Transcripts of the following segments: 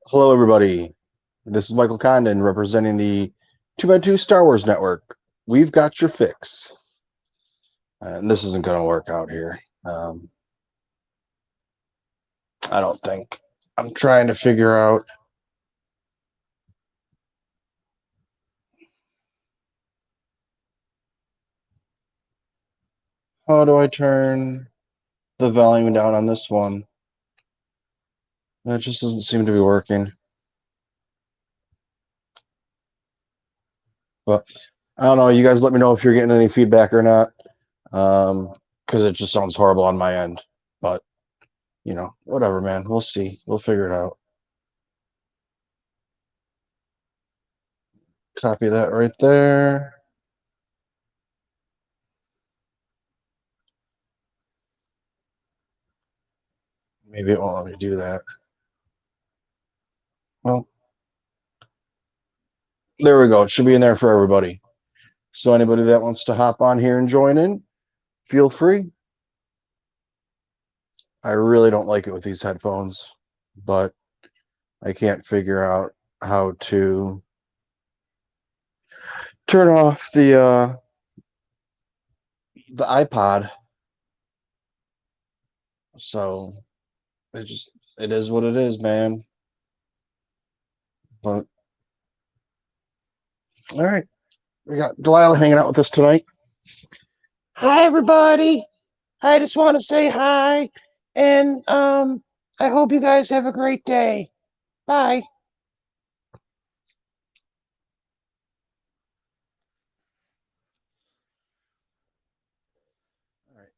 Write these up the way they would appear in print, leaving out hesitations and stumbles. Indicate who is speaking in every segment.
Speaker 1: Hello, everybody. This is Michael Condon representing the TooMedToo Star Wars Network. We've got your fix. And this isn't going to work out here. I don't think. I'm trying to figure out. How do I turn the volume down on this one? That just doesn't seem to be working. But I don't know. You guys let me know if you're getting any feedback or not. Because it just sounds horrible on my end. But, whatever, man. We'll see. We'll figure it out. Copy that right there. Maybe it won't let me do that. Well, there we go. It should be in there for everybody. So anybody that wants to hop on here and join in, feel free. I really don't like it with these headphones, but I can't figure out how to turn off the iPod. So it is what it is, man. But all right. We got Delilah hanging out with us tonight.
Speaker 2: Hi, everybody. I just want to say hi, and I hope you guys have a great day. Bye.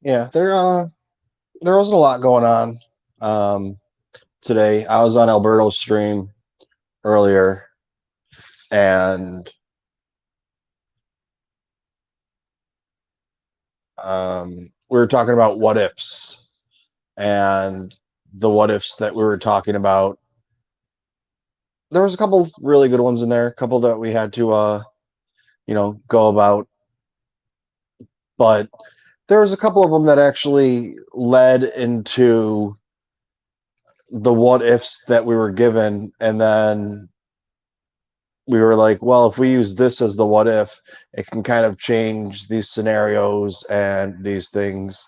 Speaker 1: Yeah, there wasn't a lot going on today. I was on Alberto's stream earlier, and we were talking about what ifs, and the what ifs that we were talking about. There was a couple really good ones in there, a couple that we had to go about, but there was a couple of them that actually led into the what ifs that we were given, and then we were like, well, if we use this as the what if, it can kind of change these scenarios and these things.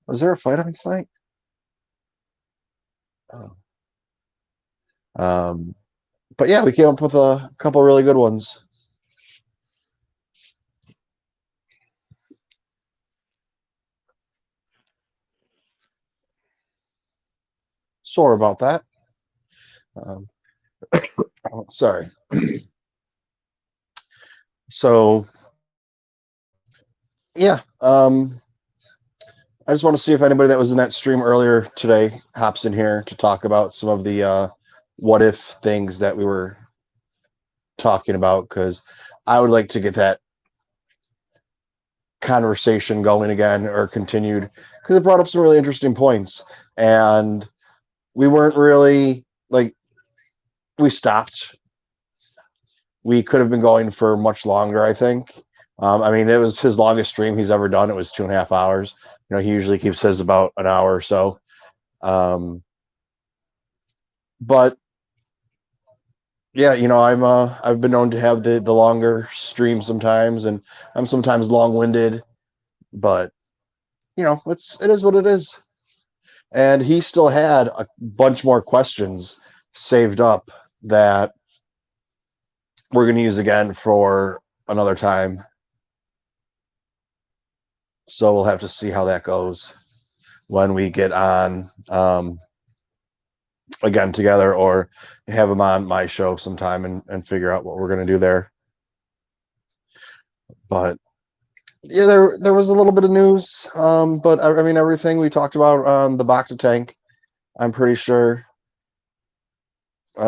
Speaker 1: Was there a fight on tonight? Oh. Um, but yeah, we came up with a couple really good ones. Sorry about that. Um, sorry. So yeah, I just want to see if anybody that was in that stream earlier today hops in here to talk about some of the what if things that we were talking about, because I would like to get that conversation going again or continued, because it brought up some really interesting points, and we weren't really like, we stopped. We could have been going for much longer, I think. I mean, it was his longest stream he's ever done. It was 2.5 hours. He usually keeps his about an hour or so. But yeah, I've been known to have the longer streams sometimes, and I'm sometimes long-winded, but it is what it is. And he still had a bunch more questions saved up that we're going to use again for another time. So we'll have to see how that goes when we get on again together, or have him on my show sometime and figure out what we're going to do there. But yeah, there was a little bit of news, but I mean, everything we talked about on the Bacta tank, I'm pretty sure. I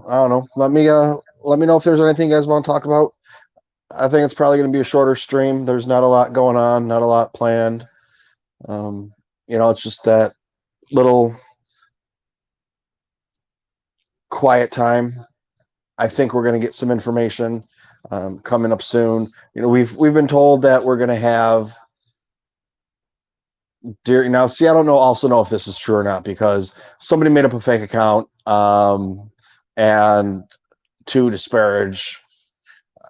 Speaker 1: don't know. Let me know if there's anything you guys want to talk about. I think it's probably going to be a shorter stream. There's not a lot going on, not a lot planned. It's just that little quiet time. I think we're going to get some information coming up soon. We've been told that we're going to have now, see, I don't know if this is true or not because somebody made up a fake account, and to disparage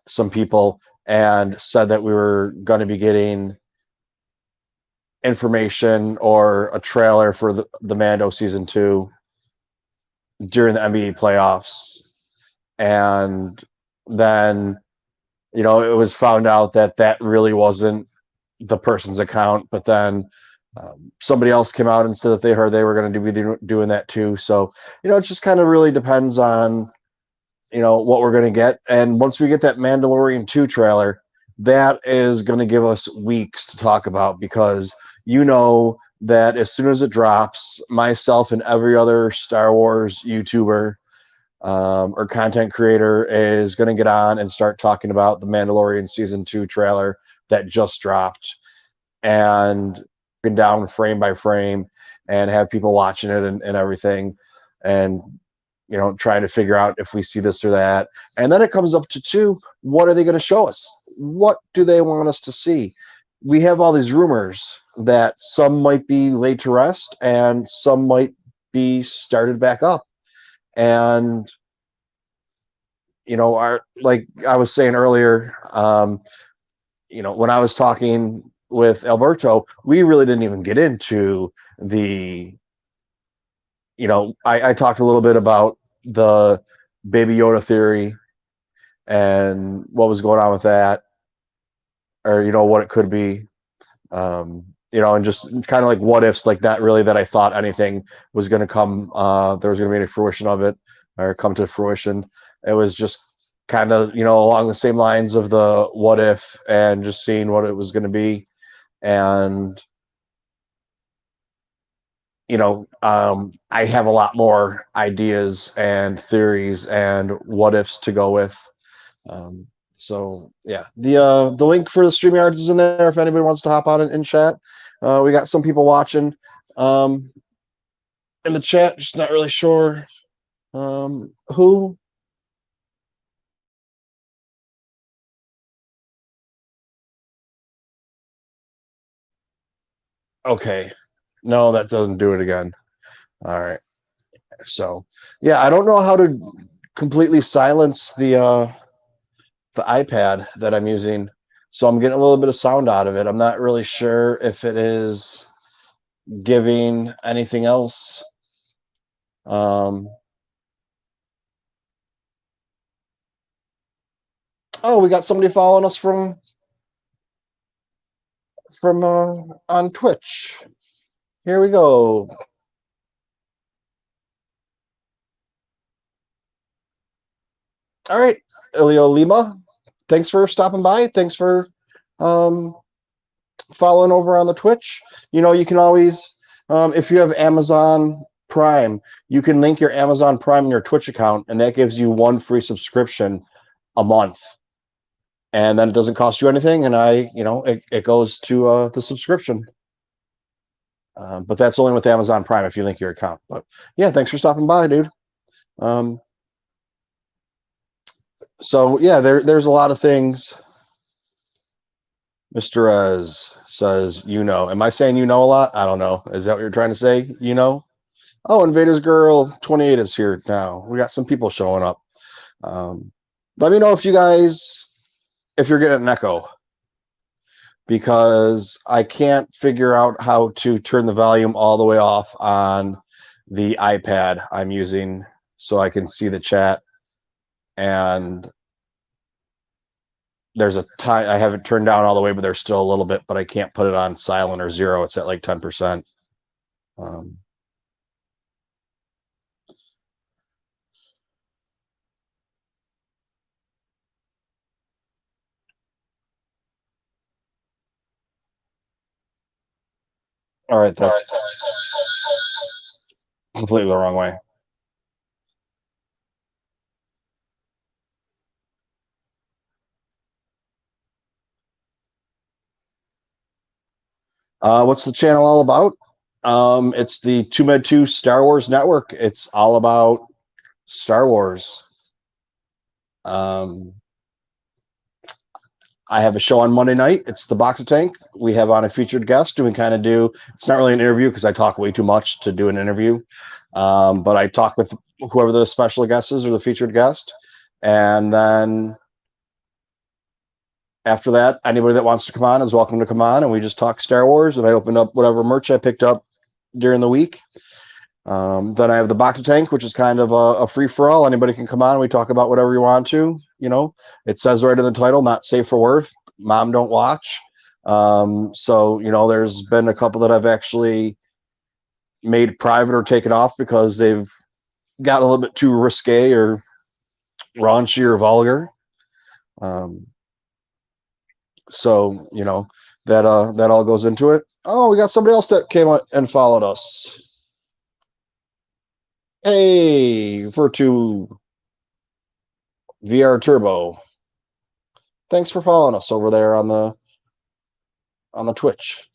Speaker 1: some people and said that we were going to be getting information or a trailer for the Mando season 2 during the NBA playoffs. And then, it was found out that that really wasn't the person's account, but then somebody else came out and said that they heard they were going to be doing that too. So, it just kind of really depends on, what we're going to get. And once we get that Mandalorian 2 trailer, that is going to give us weeks to talk about because that as soon as it drops, myself and every other Star Wars YouTuber or content creator is going to get on and start talking about the Mandalorian season 2 trailer that just dropped and down frame by frame and have people watching it and everything and trying to figure out if we see this or that. And then it comes up to two, what are they going to show us? What do they want us to see? We have all these rumors that some might be laid to rest and some might be started back up. And like I was saying earlier, when I was talking with Alberto, we really didn't even get into the, I talked a little bit about the Baby Yoda theory and what was going on with that, or, what it could be, and just kind of like what ifs, like not really that I thought anything was going to come, there was going to be any fruition of it or come to fruition. It was just kind of, along the same lines of the what if and just seeing what it was going to be. And I have a lot more ideas and theories and what ifs to go with. So yeah, the link for the StreamYards is in there if anybody wants to hop on and chat. We got some people watching in the chat, just not really sure who. Okay, no, that doesn't do it again. All right. So, yeah, I don't know how to completely silence the iPad that I'm using. So I'm getting a little bit of sound out of it. I'm not really sure if it is giving anything else. Um, oh, we got somebody following us from on Twitch. Here we go. All right, Ilio Lima, thanks for stopping by. Thanks for um, following over on the Twitch. You can always, if you have Amazon Prime, you can link your Amazon Prime in your Twitch account, and that gives you one free subscription a month. And then it doesn't cost you anything, and it goes to the subscription. But that's only with Amazon Prime if you link your account. But yeah, thanks for stopping by, dude. So yeah, there's a lot of things. Mr. Ez says, Am I saying a lot? I don't know. Is that what you're trying to say? Oh, Invaders Girl 28 is here now. We got some people showing up. Let me know if you're getting an echo, because I can't figure out how to turn the volume all the way off on the iPad I'm using so I can see the chat. And there's a time I have it turned down all the way, but there's still a little bit, but I can't put it on silent or zero. It's at like 10%. All right, that's completely the wrong way. What's the channel all about? It's the TooMedToo Star Wars Network. It's all about Star Wars. I have a show on Monday night. It's the Bacta Tank. We have on a featured guest, and we kind of do. It's not really an interview because I talk way too much to do an interview, but I talk with whoever the special guest is or the featured guest, and then after that, anybody that wants to come on is welcome to come on, and we just talk Star Wars. And I opened up whatever merch I picked up during the week. Then I have the Bacta Tank, which is kind of a free for all. Anybody can come on. We talk about whatever you want to. You know, it says right in the title, not safe for work. Mom, don't watch. So, you know, there's been a couple that I've actually made private or taken off because they've got a little bit too risque or raunchy or vulgar. So, you know, that all goes into it. Oh, we got somebody else that came and followed us. Hey, Virtu VR Turbo. Thanks for following us over there on the Twitch.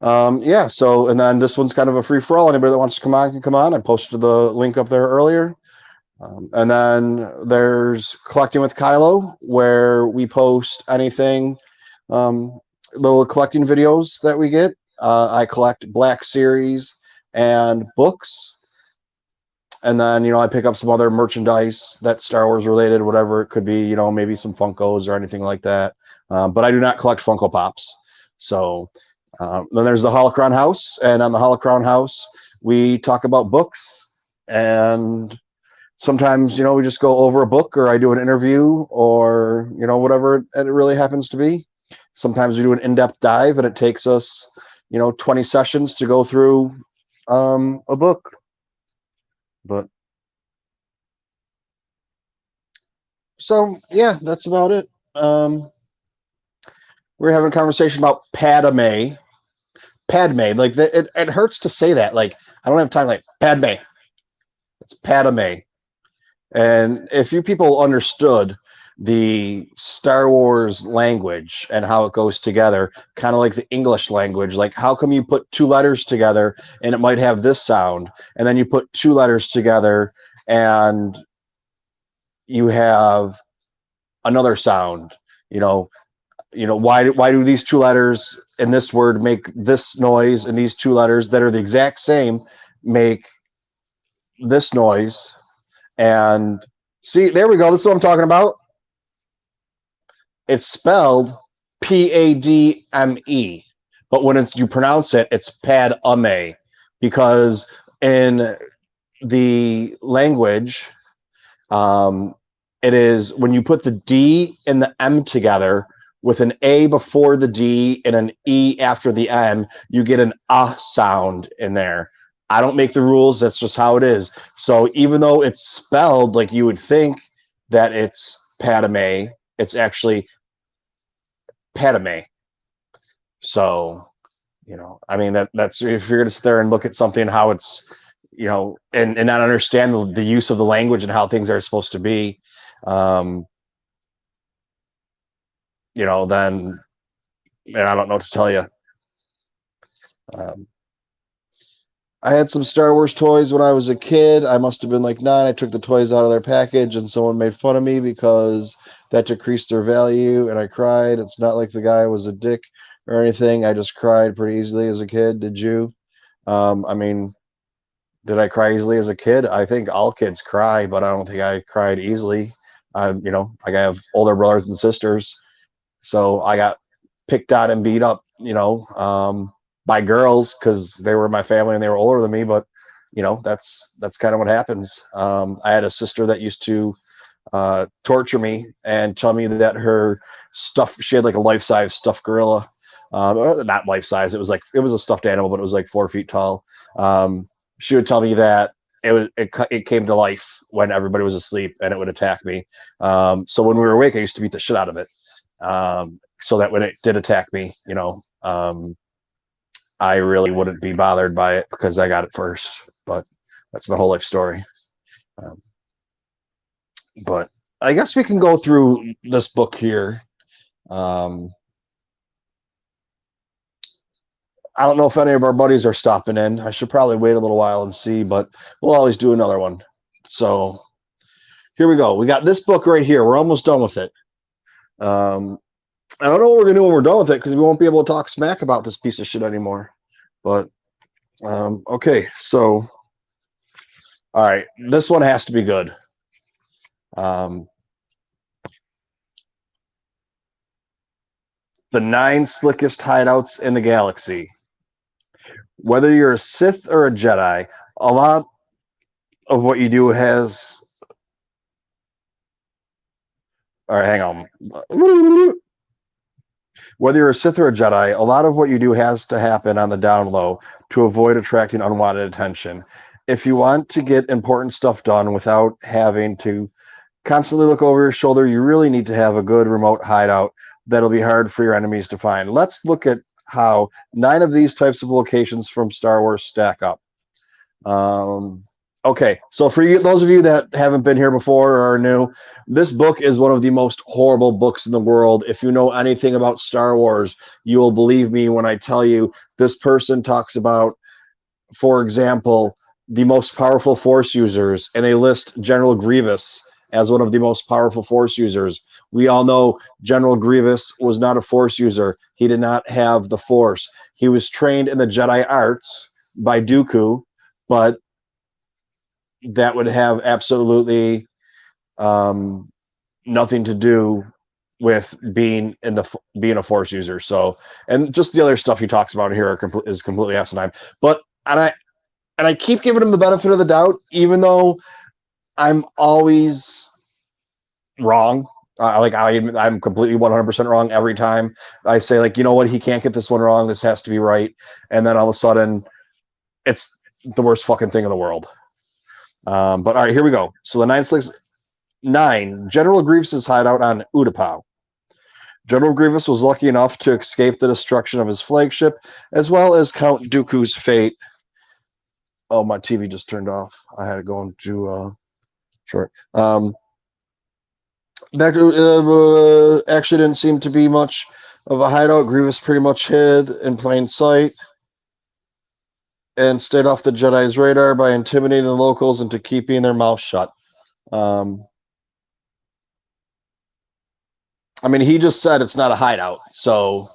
Speaker 1: Yeah, so and then this one's kind of a free for all. Anybody that wants to come on can come on. I posted the link up there earlier. And then there's Collecting with Kylo, where we post anything, little collecting videos that we get. I collect Black Series and books. And then, you know, I pick up some other merchandise that's Star Wars related, whatever it could be, you know, maybe some Funkos or anything like that. But I do not collect Funko Pops. So then there's the Holocron House. And on the Holocron House, we talk about books. And sometimes, you know, we just go over a book, or I do an interview, or, you know, whatever it really happens to be. Sometimes we do an in-depth dive, and it takes us, you know, 20 sessions to go through a book. But so yeah, that's about it. We're having a conversation about Padme. Like it hurts to say that. Like I don't have time. Like Padme. It's Padme. And if you people understood the Star Wars language and how it goes together, kind of like the English language, like how come you put two letters together and it might have this sound, and then you put two letters together and you have another sound, you know, why do these two letters in this word make this noise, and these two letters that are the exact same make this noise? And see, there we go. This is what I'm talking about. It's spelled Padme, but when you pronounce it, it's Padme, because in the language, it is when you put the D and the M together with an A before the D and an E after the M, you get an sound in there. I don't make the rules. That's just how it is. So even though it's spelled like you would think that it's Padme, it's actually Padme. So, you know, I mean, that's if you're going to sit there and look at something, how it's, you know, and not understand the use of the language and how things are supposed to be, you know, then, and I don't know what to tell you. I had some Star Wars toys when I was a kid. I must have been like 9. I took the toys out of their package, and someone made fun of me because that decreased their value, and I cried. It's not like the guy was a dick or anything. I just cried pretty easily as a kid. Did you? I mean, did I cry easily as a kid? I think all kids cry, but I don't think I cried easily. You know, like I have older brothers and sisters, so I got picked on and beat up, you know, by girls because they were my family and they were older than me. But you know, that's kind of what happens. I had a sister that used to torture me and tell me that her stuff, she had like a life-size stuffed gorilla, not life-size, it was a stuffed animal, but it was like 4 feet tall. She would tell me that it came to life when everybody was asleep and it would attack me. So when we were awake, I used to beat the shit out of it, so that when it did attack me, you know, I really wouldn't be bothered by it because I got it first. But that's my whole life story. But I guess we can go through this book here. I don't know if any of our buddies are stopping in. I should probably wait a little while and see, but we'll always do another one. So here we go. We got this book right here. We're almost done with it. Um, I don't know what we're gonna do when we're done with it because we won't be able to talk smack about this piece of shit anymore. But okay, so all right, this one has to be good. Um, the 9 slickest hideouts in the galaxy. Whether you're a Sith or a Jedi, a lot of what you do has. All right, hang on. Whether you're a Sith or a Jedi, a lot of what you do has to happen on the down low to avoid attracting unwanted attention. If you want to get important stuff done without having to constantly look over your shoulder, you really need to have a good remote hideout that'll be hard for your enemies to find. Let's look at how 9 of these types of locations from Star Wars stack up. Um, okay, so for you, those of you that haven't been here before or are new, this book is one of the most horrible books in the world. If you know anything about Star Wars, you will believe me when I tell you this person talks about, for example, the most powerful Force users, and they list General Grievous as one of the most powerful Force users. We all know General Grievous was not a Force user. He did not have the Force. He was trained in the Jedi arts by Dooku, but that would have absolutely um, nothing to do with being a Force user. So, and just the other stuff he talks about here is completely asinine. But and I keep giving him the benefit of the doubt, even though I'm always wrong. I'm completely 100% wrong every time. I say, like, you know what, he can't get this one wrong. This has to be right, and then all of a sudden, it's the worst fucking thing in the world. But all right, here we go. So the 9, General Grievous's hideout on Utapau. General Grievous was lucky enough to escape the destruction of his flagship, as well as Count Dooku's fate. Oh, my TV just turned off. I had it going to short. That actually didn't seem to be much of a hideout. Grievous pretty much hid in plain sight and stayed off the Jedi's radar by intimidating the locals into keeping their mouth shut. Um, I mean, he just said it's not a hideout, so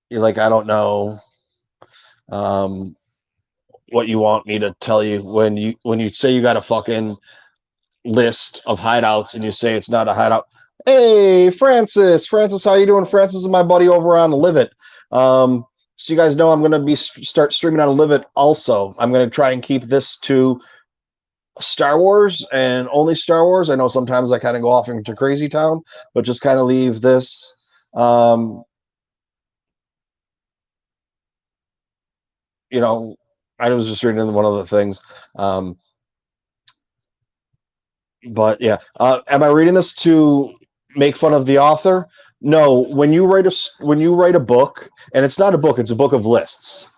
Speaker 1: you're like, I don't know um, what you want me to tell you when you say you got a fucking list of hideouts and you say it's not a hideout. Hey, Francis, how you doing? Francis is my buddy over on Live It. So you guys know I'm going to be start streaming on Live It also. I'm going to try and keep this to Star Wars and only Star Wars. I know sometimes I kind of go off into crazy town, but just kind of leave this. You know, I was just reading one of the things. But yeah, am I reading this to make fun of the author? No. When you write a book, and it's not a book, it's a book of lists,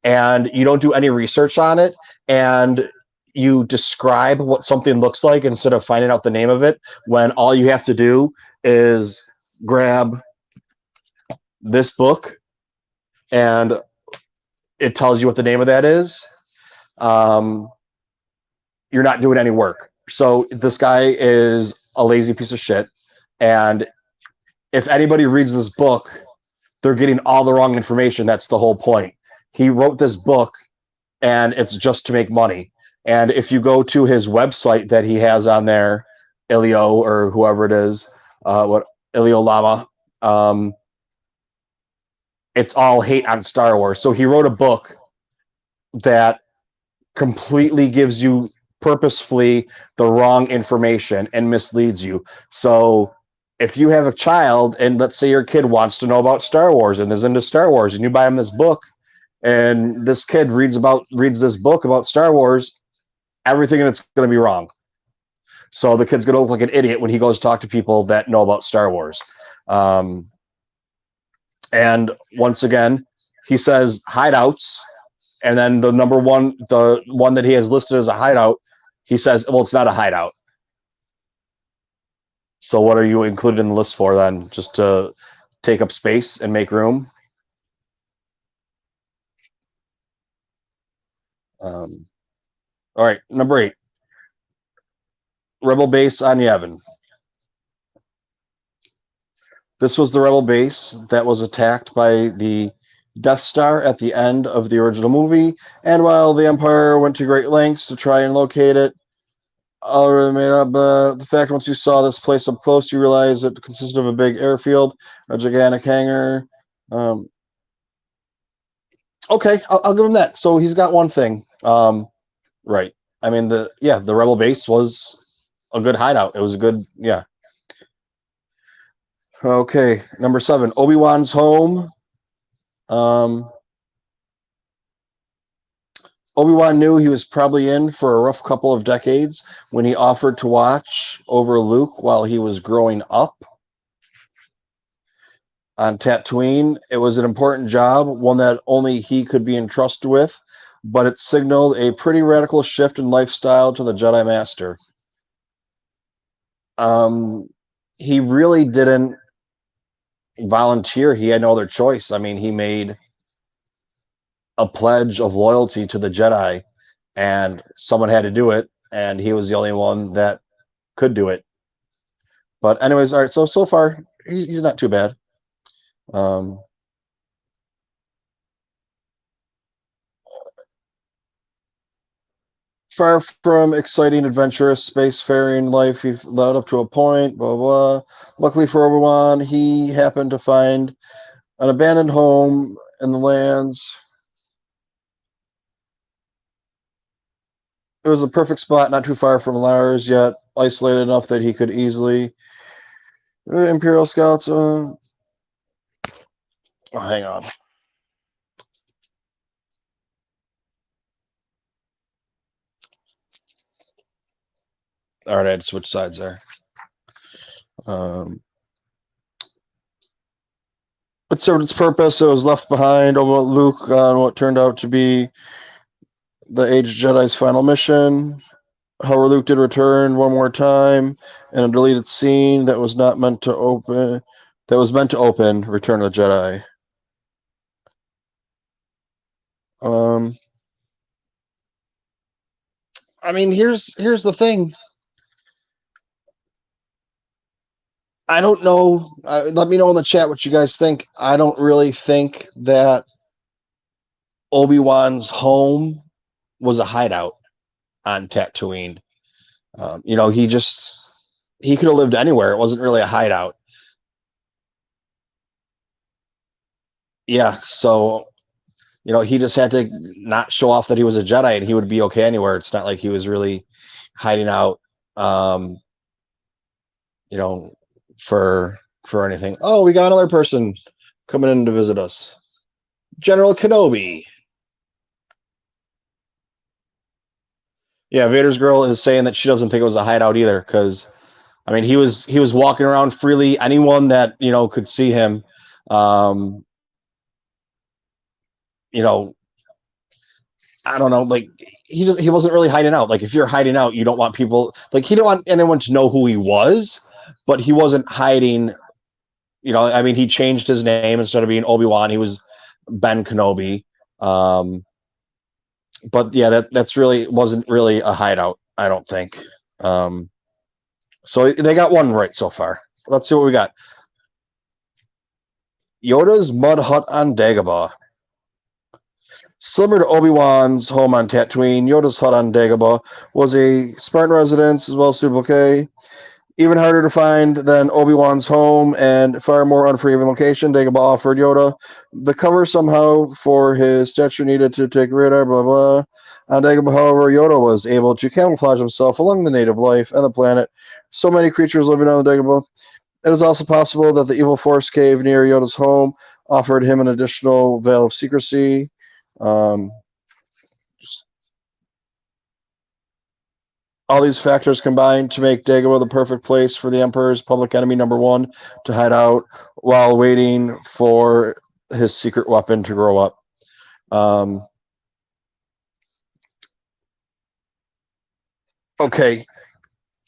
Speaker 1: and you don't do any research on it, and you describe what something looks like instead of finding out the name of it, when all you have to do is grab this book and it tells you what the name of that is. Um, you're not doing any work. So this guy is a lazy piece of shit, and if anybody reads this book, they're getting all the wrong information. That's the whole point. He wrote this book, and it's just to make money. And if you go to his website that he has on there, Ilio or whoever it is, what Ilio Lama, it's all hate on Star Wars. So he wrote a book that completely gives you purposefully the wrong information and misleads you. So if you have a child and let's say your kid wants to know about Star Wars and is into Star Wars and you buy him this book and this kid reads this book about Star Wars, everything in it's going to be wrong. So the kid's going to look like an idiot when he goes to talk to people that know about Star Wars. And once again, he says hideouts, and then the one that he has listed as a hideout, he says, well, it's not a hideout. So what are you included in the list for then? Just to take up space and make room? All right, number 8. Rebel base on Yavin. This was the rebel base that was attacked by the Death Star at the end of the original movie, and while the Empire went to great lengths to try and locate it, already made up the fact once you saw this place up close, you realize it consisted of a big airfield, a gigantic hangar. Um, okay, I'll give him that. So he's got one thing. Right. I mean, the rebel base was a good hideout. It was a good, yeah. Okay, number 7, Obi-Wan's home. Um, Obi-Wan knew he was probably in for a rough couple of decades when he offered to watch over Luke while he was growing up on Tatooine. It was an important job, one that only he could be entrusted with, but it signaled a pretty radical shift in lifestyle to the Jedi Master. He really didn't volunteer. He had no other choice. I mean, he made a pledge of loyalty to the Jedi, and someone had to do it, and he was the only one that could do it. But anyways, all right. So far, he's not too bad. Um, Far from exciting, adventurous, spacefaring life, he led up to a point. Blah blah. Luckily for Obi-Wan, he happened to find an abandoned home in the lands. It was a perfect spot, not too far from Lars, yet isolated enough that he could easily. Imperial scouts. Oh, hang on. All right, I had to switch sides there. It served its purpose. It was left behind over Luke on what turned out to be the aged Jedi's final mission. However, Luke did return one more time in a deleted scene that was not meant to open. That was meant to open Return of the Jedi. I mean, here's the thing. I don't know. Let me know in the chat what you guys think. I don't really think that Obi-Wan's home was a hideout on Tatooine. He could have lived anywhere. It wasn't really a hideout. Yeah, so he just had to not show off that he was a Jedi, and he would be okay anywhere. It's not like he was really hiding out, um, you know, for anything. Oh, we got another person coming in to visit us, General Kenobi. Yeah, Vader's girl is saying that she doesn't think it was a hideout either, because I mean he was walking around freely. Anyone that could see him, um, you know, I don't know, like he wasn't really hiding out. Like if you're hiding out, you don't want people like he didn't want anyone to know who he was, but he wasn't hiding. I mean, he changed his name instead of being Obi-Wan. He was Ben Kenobi. But yeah, that's really wasn't really a hideout, I don't think. So they got one right so far. Let's see what we got. Yoda's mud hut on Dagobah. Similar to Obi-Wan's home on Tatooine, Yoda's hut on Dagobah was a Spartan residence as well as suitable K. Even harder to find than Obi-Wan's home and far more unforgiving location, Dagobah offered Yoda the cover somehow for his statue needed to take radar, blah, blah. On Dagobah, however, Yoda was able to camouflage himself along the native life and the planet. So many creatures living on the Dagobah. It is also possible that the evil force cave near Yoda's home offered him an additional veil of secrecy. All these factors combine to make Dagobah the perfect place for the Emperor's public enemy number one to hide out while waiting for his secret weapon to grow up. Okay,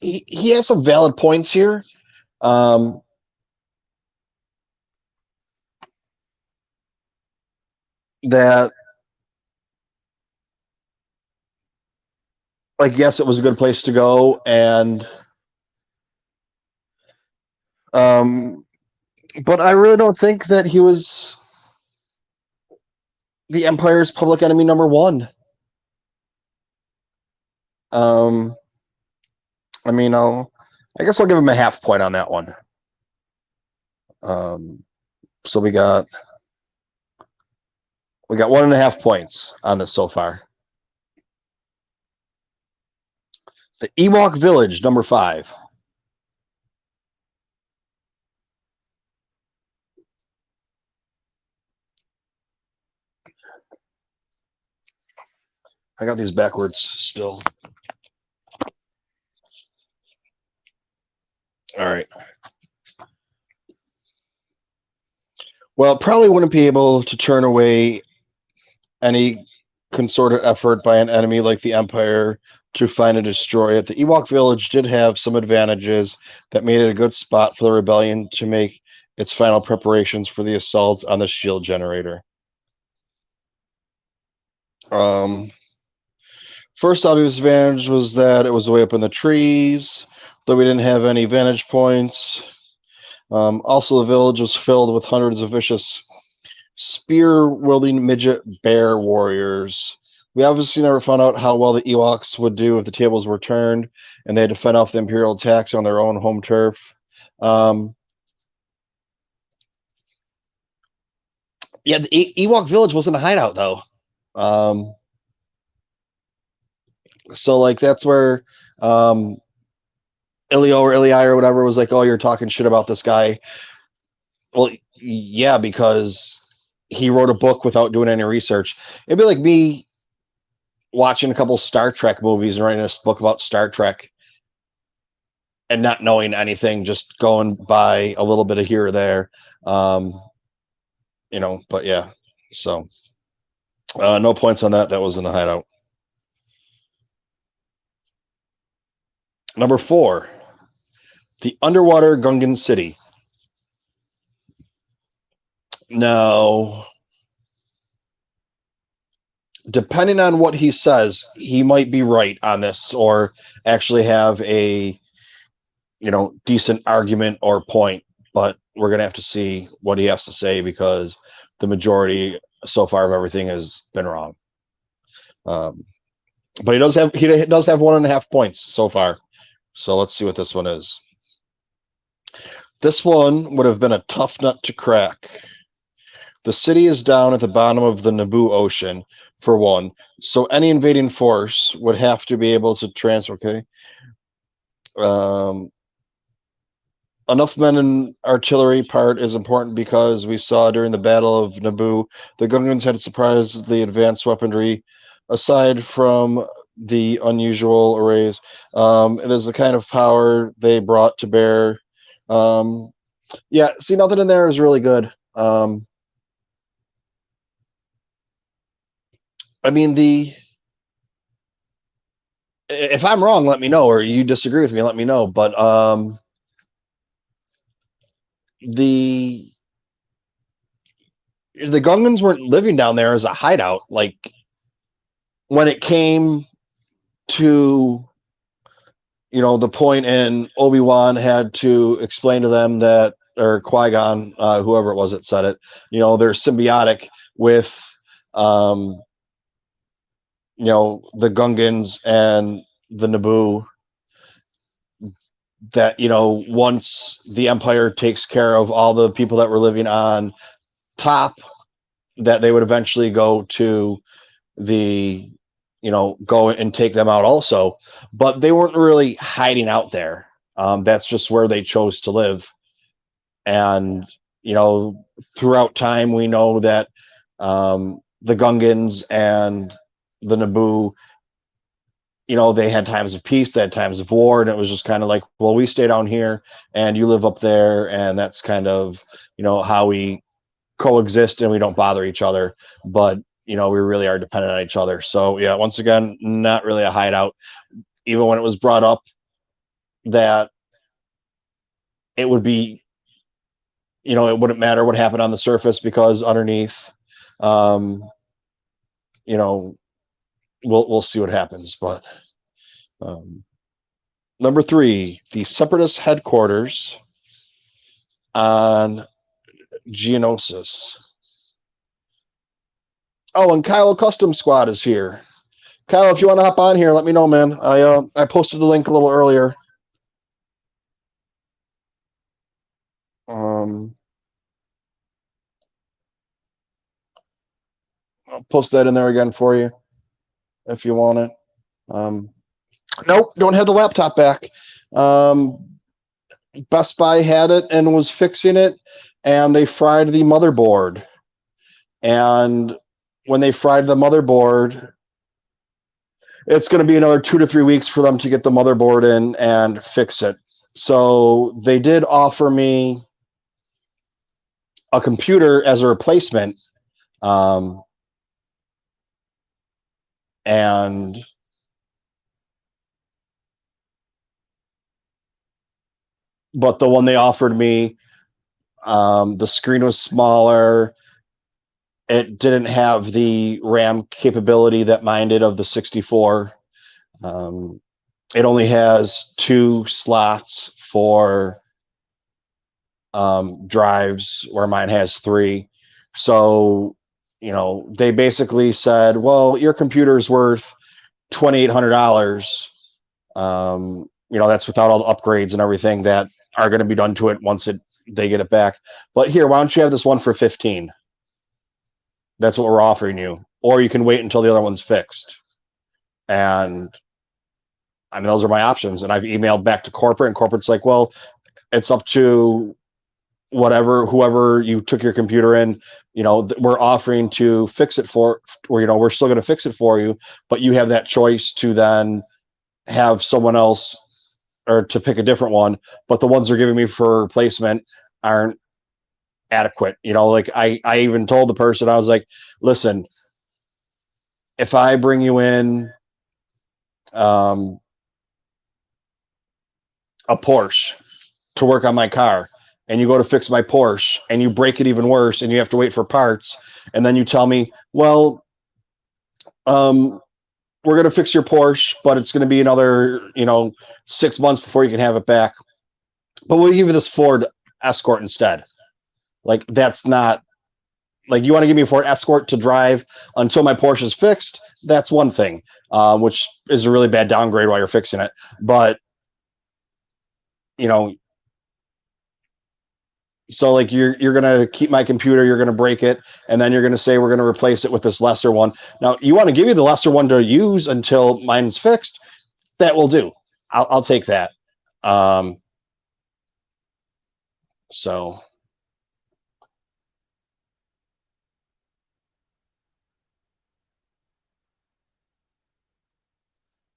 Speaker 1: he has some valid points here. That like yes, it was a good place to go, and But I really don't think that he was the Empire's public enemy number one. Um, I mean, I guess I'll give him a half point on that one. So we got 1.5 points on this so far. The Ewok Village, number 5. I got these backwards still. All right. Well, probably wouldn't be able to turn away any concerted effort by an enemy like the Empire to find and destroy it. The Ewok village did have some advantages that made it a good spot for the rebellion to make its final preparations for the assault on the shield generator. First obvious advantage was that it was way up in the trees, though we didn't have any vantage points. Also, the village was filled with hundreds of vicious spear-wielding midget bear warriors. We obviously never found out how well the Ewoks would do if the tables were turned and they had to fend off the Imperial attacks on their own home turf. Yeah, the Ewok village wasn't a hideout, though. So, like, that's where Ilio or Ilii or whatever was like, oh, you're talking shit about this guy. Well, yeah, because he wrote a book without doing any research. It'd be like me watching a couple Star Trek movies and writing a book about Star Trek and not knowing anything, just going by a little bit of here or there. But yeah, so no points on that. That was in the hideout. Number 4, the underwater Gungan city. Now, depending on what he says, he might be right on this or actually have a decent argument or point, but we're going to have to see what he has to say because the majority so far of everything has been wrong. But he does have 1.5 points so far. So let's see what this one is. This one would have been a tough nut to crack. The city is down at the bottom of the Naboo Ocean, for one, so any invading force would have to be able to transfer. Okay. Enough men and artillery part is important because we saw during the Battle of Naboo, the Gungans had surprisingly advanced weaponry. Aside from the unusual arrays, it is the kind of power they brought to bear. Yeah, see, nothing in there is really good. I mean, if I'm wrong, let me know, or you disagree with me, let me know. But the Gungans weren't living down there as a hideout. Like when it came to the point, and Obi-Wan had to explain to them that, or Qui-Gon, whoever it was that said it, they're symbiotic with the Gungans and the Naboo, that once the Empire takes care of all the people that were living on top, that they would eventually go to the go and take them out also, but they weren't really hiding out there. That's just where they chose to live. And throughout time we know that the Gungans and the Naboo, they had times of peace, they had times of war, and it was just kind of like, well, we stay down here and you live up there, and that's kind of how we coexist and we don't bother each other, but we really are dependent on each other. So yeah, once again, not really a hideout. Even when it was brought up that it would be, it wouldn't matter what happened on the surface because underneath, we'll see what happens. But number 3, the Separatist headquarters on Geonosis. Oh, and Kyle Custom Squad is here. Kyle, if you want to hop on here, let me know, man. I posted the link a little earlier. I'll post that in there again for you if you want it. Nope, don't have the laptop back. Best Buy had it and was fixing it, and they fried the motherboard. And when they fried the motherboard, it's going to be another 2 to 3 weeks for them to get the motherboard in and fix it. So they did offer me a computer as a replacement. And but the one they offered me, the screen was smaller. It didn't have the RAM capability that mine did of the 64. It only has 2 slots for drives, where mine has 3. So, they basically said, well, your computer's worth $2,800. That's without all the upgrades and everything that are going to be done to it once they get it back. But here, why don't you have this one for 15? That's what we're offering you. Or you can wait until the other one's fixed. And I mean, those are my options. And I've emailed back to corporate, and corporate's like, well, it's up to whoever you took your computer in. We're offering to fix it we're still going to fix it for you, but you have that choice to then have someone else, or to pick a different one. But the ones they're giving me for replacement aren't adequate. Like I even told the person, I was like, listen, if I bring you in a Porsche to work on my car, and you go to fix my Porsche and you break it even worse, and you have to wait for parts, and then you tell me, well, we're going to fix your Porsche, but it's going to be another 6 months before you can have it back, but we'll give you this Ford Escort instead. Like, that's not, like, you want to give me a Ford Escort to drive until my Porsche is fixed? That's one thing, which is a really bad downgrade while you're fixing it. But, so like you're going to keep my computer, you're going to break it, and then you're going to say we're going to replace it with this lesser one. Now, you want to give me the lesser one to use until mine's fixed? That will do. I'll take that. So...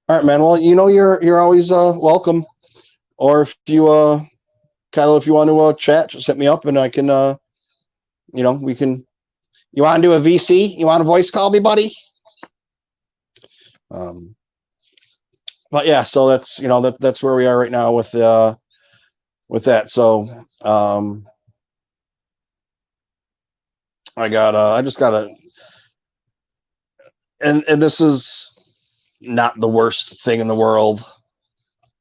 Speaker 1: All right, man. Well, you're always welcome. Or if you Kylo, if you want to chat, just hit me up and I can we can. You want to do a VC? You want to voice call me, buddy? But yeah, so that's that's where we are right now with that. So I just got a, and this is not the worst thing in the world.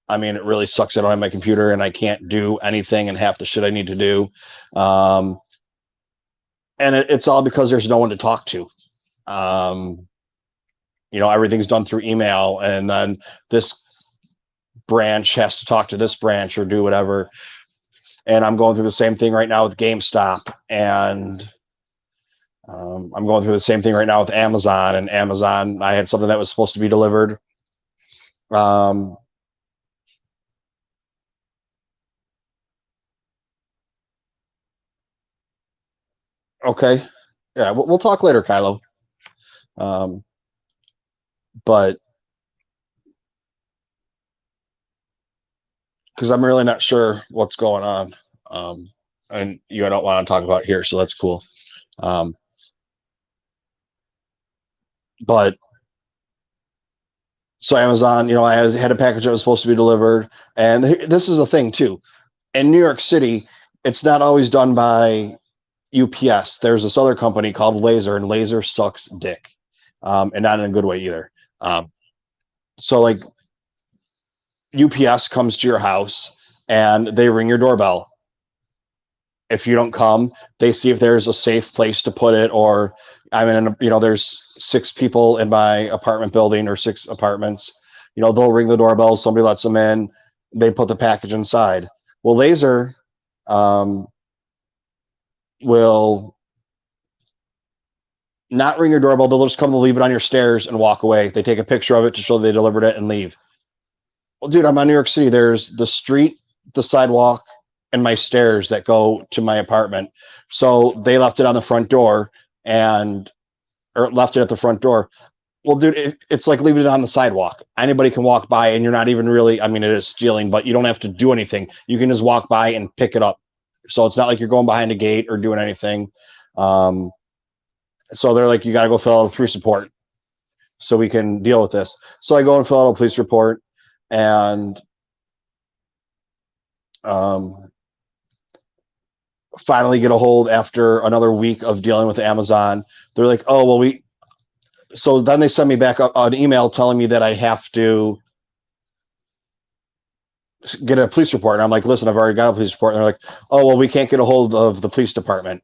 Speaker 1: I mean, it really sucks that I don't have my computer and I can't do anything and half the shit I need to do. And it's all because there's no one to talk to. Everything's done through email, and then this branch has to talk to this branch or do whatever. And I'm going through the same thing right now with GameStop, and I'm going through the same thing right now with Amazon. And Amazon, I had something that was supposed to be delivered. Okay. Yeah, we'll talk later, Kylo. But because I'm really not sure what's going on. And I don't want to talk about it here, so that's cool. But so Amazon, I had a package that was supposed to be delivered, and this is a thing too. In New York City, it's not always done by UPS. There's this other company called Laser, and Laser sucks dick, and not in a good way either. So like UPS comes to your house and they ring your doorbell, if you don't come, they see if there's a safe place to put it, or I'm in, there's 6 people in my apartment building or 6 apartments. They'll ring the doorbell, somebody lets them in, they put the package inside. Well, Laser um, will not ring your doorbell. They'll just come to leave it on your stairs and walk away. They take a picture of it to show they delivered it and leave. Well, dude, I'm on New York City. There's the street, the sidewalk, and my stairs that go to my apartment. So they left it on the front door or left it at the front door. Well, dude, it's like leaving it on the sidewalk. Anybody can walk by, and you're not even really, I mean, it is stealing, but you don't have to do anything. You can just walk by and pick it up. So it's not like you're going behind a gate or doing anything. So they're like, you got to go fill out a police report so we can deal with this. So I go and fill out a police report, and finally get a hold after another week of dealing with Amazon. They're like, oh, well, so then they send me back an email telling me that I have to get a police report. And I'm like, listen, I've already got a police report. And they're like, oh, well, we can't get a hold of the police department.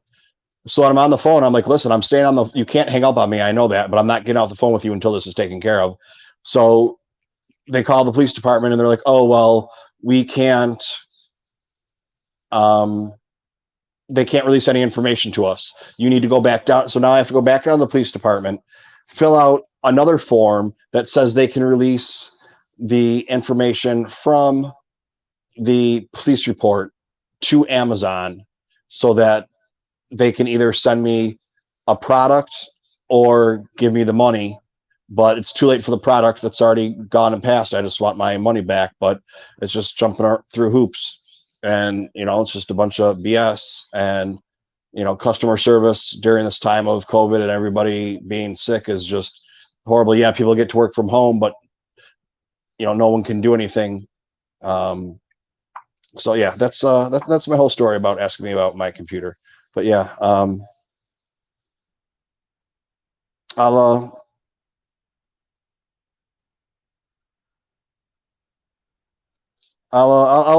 Speaker 1: So I'm on the phone. I'm like, listen, I'm staying on you can't hang up on me. I know that, but I'm not getting off the phone with you until this is taken care of. So they call the police department, and they're like, oh, well, we can't, they can't release any information to us. You need to go back down. So now I have to go back down to the police department, fill out another form that says they can release the information from the police report to Amazon so that they can either send me a product or give me the money. But it's too late for the product that's already gone and passed. I just want my money back, but it's just jumping through hoops. And, it's just a bunch of BS. And, customer service during this time of COVID and everybody being sick is just horrible. Yeah, people get to work from home, but, no one can do anything. So yeah, that's my whole story about asking me about my computer. But yeah, I'll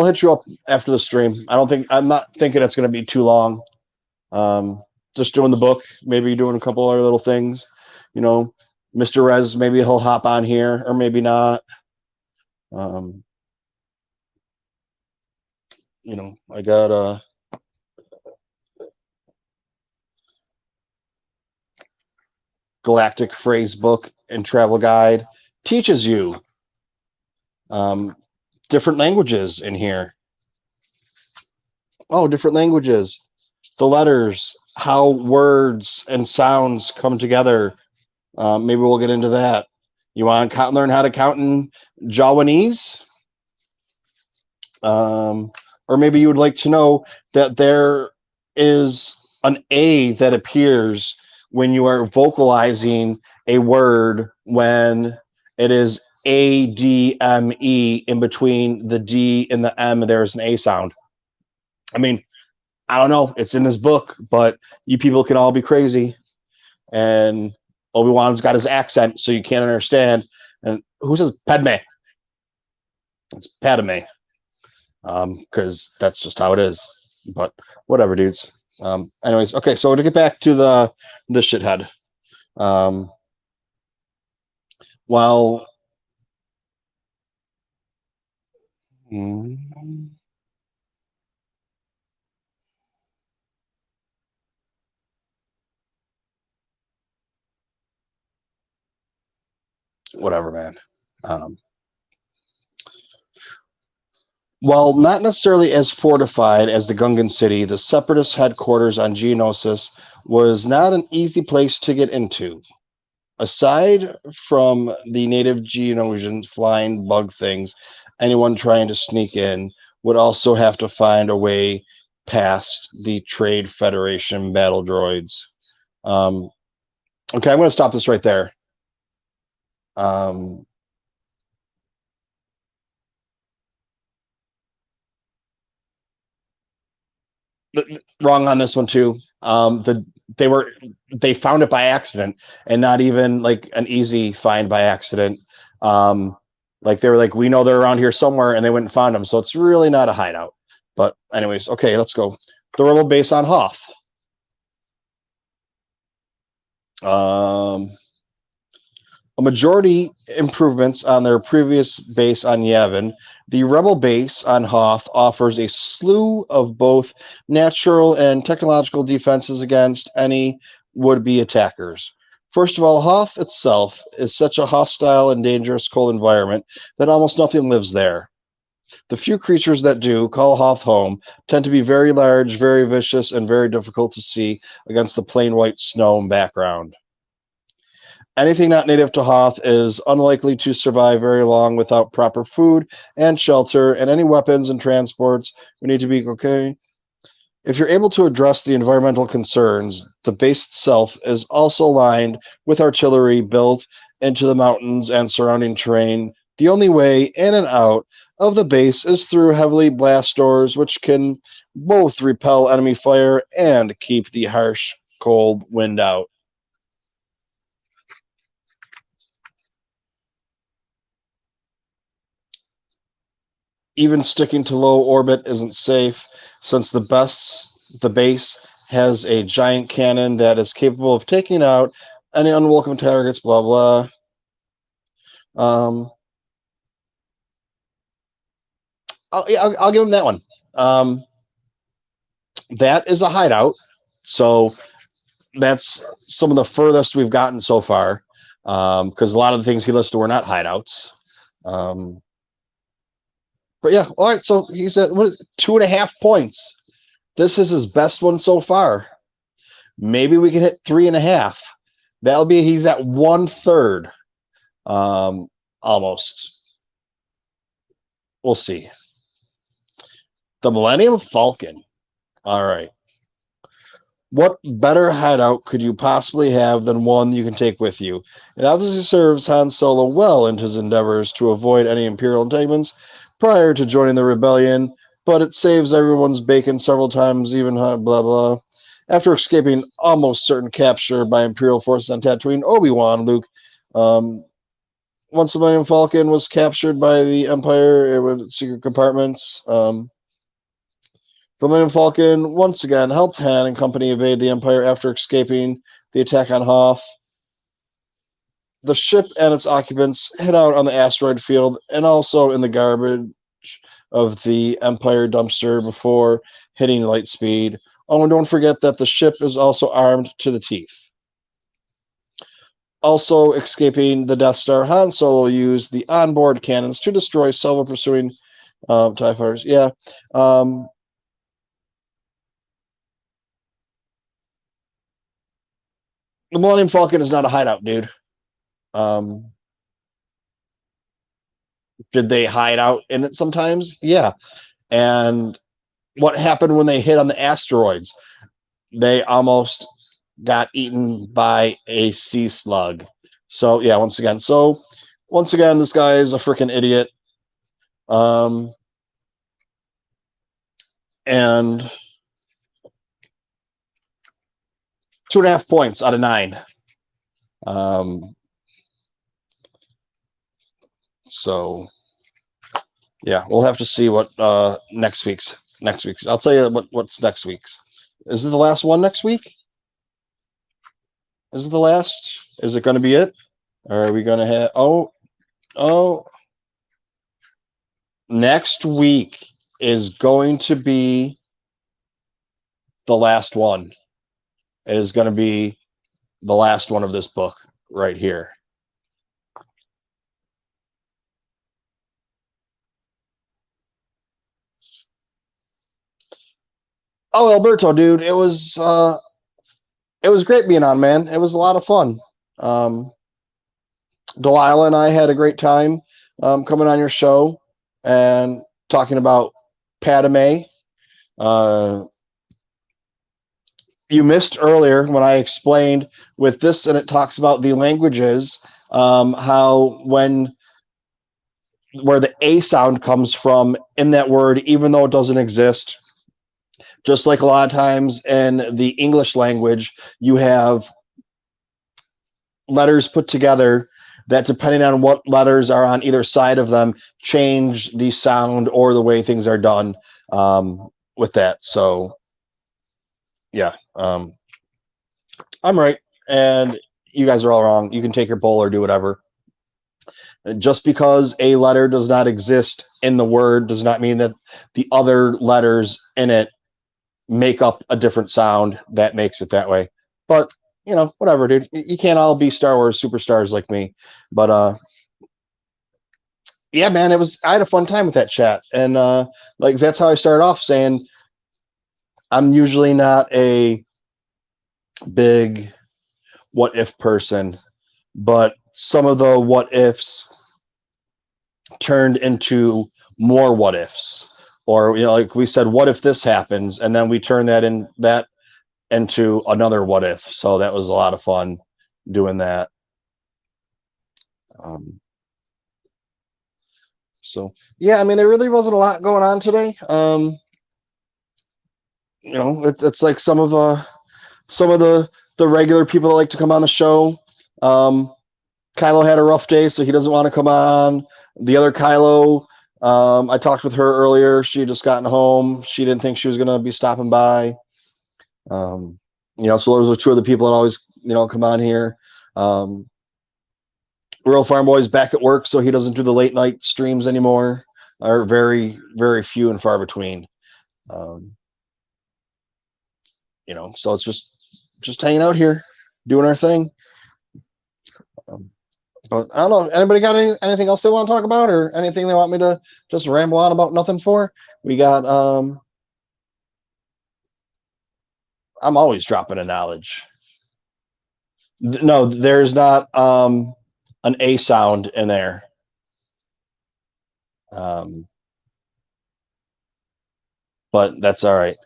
Speaker 1: hit you up after the stream. I'm not thinking it's going to be too long. Just doing the book, maybe doing a couple other little things. Mr. Rez, maybe he'll hop on here, or maybe not. I got Galactic Phrase Book and Travel Guide. Teaches you different languages in here. Oh, different languages. The letters, how words and sounds come together. Maybe we'll get into that. You want to learn how to count in Jawanese? Or maybe you would like to know that there is an A that appears when you are vocalizing a word, when it is ADME, in between the D and the M, there's an A sound. I mean, I don't know. It's in this book, but you people can all be crazy. And Obi-Wan's got his accent, so you can't understand. And who says Padme? It's Padme. Because that's just how it is. But whatever, dudes. Anyways, okay, so to get back to the shithead. Well, whatever, man. While not necessarily as fortified as the Gungan city, the separatist headquarters on Geonosis was not an easy place to get into. Aside from the native Geonosians flying bug things, anyone trying to sneak in would also have to find a way past the Trade Federation battle droids. Okay, I'm going to stop this right there. Wrong on this one too. They found it by accident, and not even like an easy find by accident. Like they were like, we know they're around here somewhere, and they went and found them. So it's really not a hideout. But anyways, okay, let's go. The rebel base on Hoth. A majority improvements on their previous base on Yavin, the rebel base on Hoth offers a slew of both natural and technological defenses against any would-be attackers. First of all, Hoth itself is such a hostile and dangerous cold environment that almost nothing lives there. The few creatures that do call Hoth home tend to be very large, very vicious, and very difficult to see against the plain white snow background. Anything not native to Hoth is unlikely to survive very long without proper food and shelter, and any weapons and transports would need to be okay. If you're able to address the environmental concerns, the base itself is also lined with artillery built into the mountains and surrounding terrain. The only way in and out of the base is through heavily blast doors, which can both repel enemy fire and keep the harsh, cold wind out. Even sticking to low orbit isn't safe, since the base has a giant cannon that is capable of taking out any unwelcome targets, blah, blah. I'll give him that one. That is a hideout, so that's some of the furthest we've gotten so far, because a lot of the things he listed were not hideouts. But yeah, all right, so he's at 2.5 points. This is his best one so far. Maybe we can hit 3.5. That'll be, he's at 1/3, almost. We'll see. The Millennium Falcon. All right. What better hideout could you possibly have than one you can take with you? It obviously serves Han Solo well in his endeavors to avoid any Imperial entanglements prior to joining the rebellion, but it saves everyone's bacon several times, even blah blah. After escaping almost certain capture by Imperial forces on Tatooine, Obi-Wan, Luke, once the Millennium Falcon was captured by the Empire, it would secret compartments. The Millennium Falcon once again helped Han and company evade the Empire after escaping the attack on Hoth. The ship and its occupants hid out on the asteroid field and also in the garbage of the Empire dumpster before hitting light speed. Oh, and don't forget that the ship is also armed to the teeth. Also escaping the Death Star, Han Solo used the onboard cannons to destroy several pursuing TIE fighters. Yeah. The Millennium Falcon is not a hideout, dude. Did they hide out in it sometimes? Yeah. And what happened when they hit on the asteroids? They almost got eaten by a sea slug. So yeah, once again, this guy is a freaking idiot. And 2.5 points out of 9. So yeah, we'll have to see what next week's. I'll tell you what's next week's. Is it the last one next week? Is it the last? Is it going to be it? Or are we going to have? Oh, next week is going to be the last one. It is going to be the last one of this book right here. Oh, Alberto, dude, it was great being on, man. It was a lot of fun. Delilah and I had a great time coming on your show and talking about Padme. You missed earlier when I explained with this, and it talks about the languages, how where the A sound comes from in that word, even though it doesn't exist. Just like a lot of times in the English language, you have letters put together that, depending on what letters are on either side of them, change the sound or the way things are done with that. So yeah, I'm right, and you guys are all wrong. You can take your poll or do whatever. Just because a letter does not exist in the word does not mean that the other letters in it make up a different sound that makes it that way. But whatever, dude. You can't all be Star Wars superstars like me. But yeah, man, I had a fun time with that chat, and like that's how I started off saying I'm usually not a big what if person, but some of the what ifs turned into more what ifs, or like we said, what if this happens, and then we turn that into another what if. So that was a lot of fun doing that. um, so yeah, I mean, there really wasn't a lot going on today. It's like some of the regular people that like to come on the show. Kylo had a rough day, so he doesn't want to come on. The other Kylo, I talked with her earlier. She had just gotten home. She didn't think she was going to be stopping by. So those are two of the people that always, come on here. Real Farm Boy's back at work, so he doesn't do the late night streams anymore. Are very, very few and far between. Um, so it's just hanging out here, doing our thing. Um, But I don't know. Anybody got anything else they want to talk about, or anything they want me to just ramble on about nothing for? We got. I'm always dropping a knowledge. No, there's not an A sound in there. Um, but that's all right.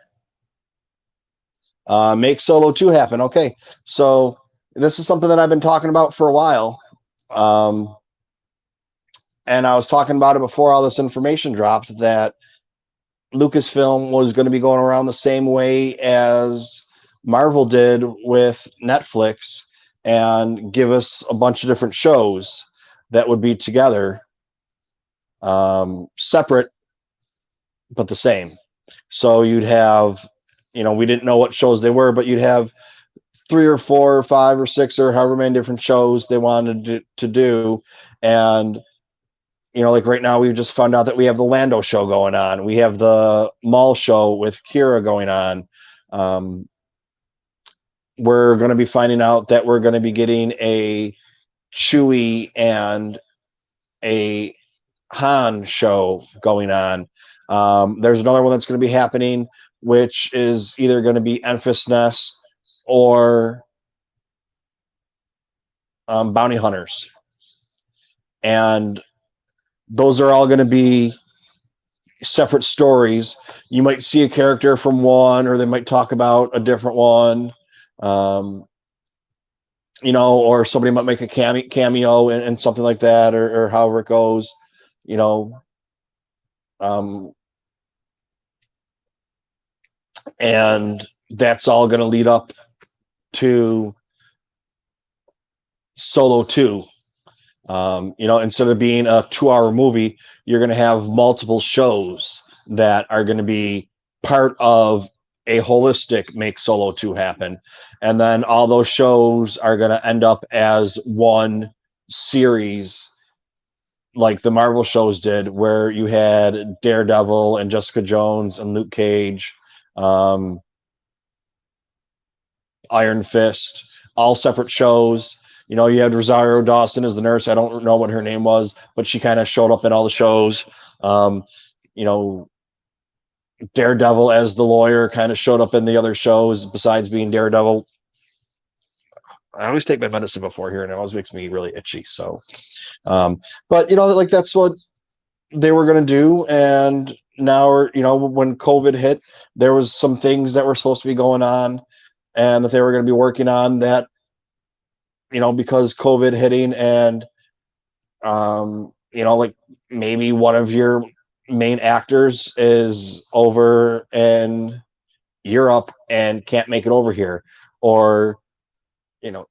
Speaker 1: Make Solo 2 happen. Okay, so this is something that I've been talking about for a while. And I was talking about it before all this information dropped, that Lucasfilm was going to be going around the same way as Marvel did with Netflix and give us a bunch of different shows that would be together, separate but the same. So you'd have, we didn't know what shows they were, but you'd have 3 or 4 or 5 or 6 or however many different shows they wanted to do. And like right now, we've just found out that we have the Lando show going on. We have the Maul show with Kira going on. We're going to be finding out that we're going to be getting a Chewie and a Han show going on. There's another one that's going to be happening, which is either going to be Enfys Nest or Bounty Hunters. And those are all going to be separate stories. You might see a character from one, or they might talk about a different one, or somebody might make a cameo and something like that, or however it goes, and that's all going to lead up to Solo 2. Instead of being a 2-hour movie, you're going to have multiple shows that are going to be part of a holistic Make Solo 2 happen. And then all those shows are going to end up as one series, like the Marvel shows did, where you had Daredevil and Jessica Jones and Luke Cage, Iron Fist, all separate shows. You had Rosario Dawson as the nurse. I don't know what her name was, but she kind of showed up in all the shows. Daredevil as the lawyer kind of showed up in the other shows besides being Daredevil. I always take my medicine before here, and it always makes me really itchy. So, but like that's what they were going to do. And now, when COVID hit, there was some things that were supposed to be going on and that they were going to be working on that, because COVID hitting and, like maybe one of your main actors is over in Europe and can't make it over here, or,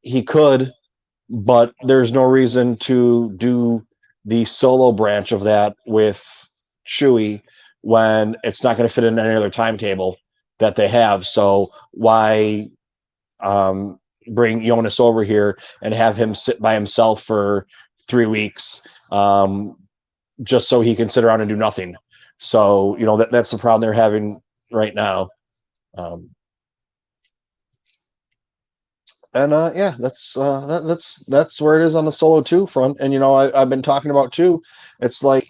Speaker 1: he could, but there's no reason to do the solo branch of that with Chewie when it's not going to fit in any other timetable. that they have. So why um, bring Jonas over here and have him sit by himself for 3 weeks, just so he can sit around and do nothing? So that's the problem they're having right now. Um, and yeah, that's where it is on the Solo 2 front. And I've been talking about too. It's like,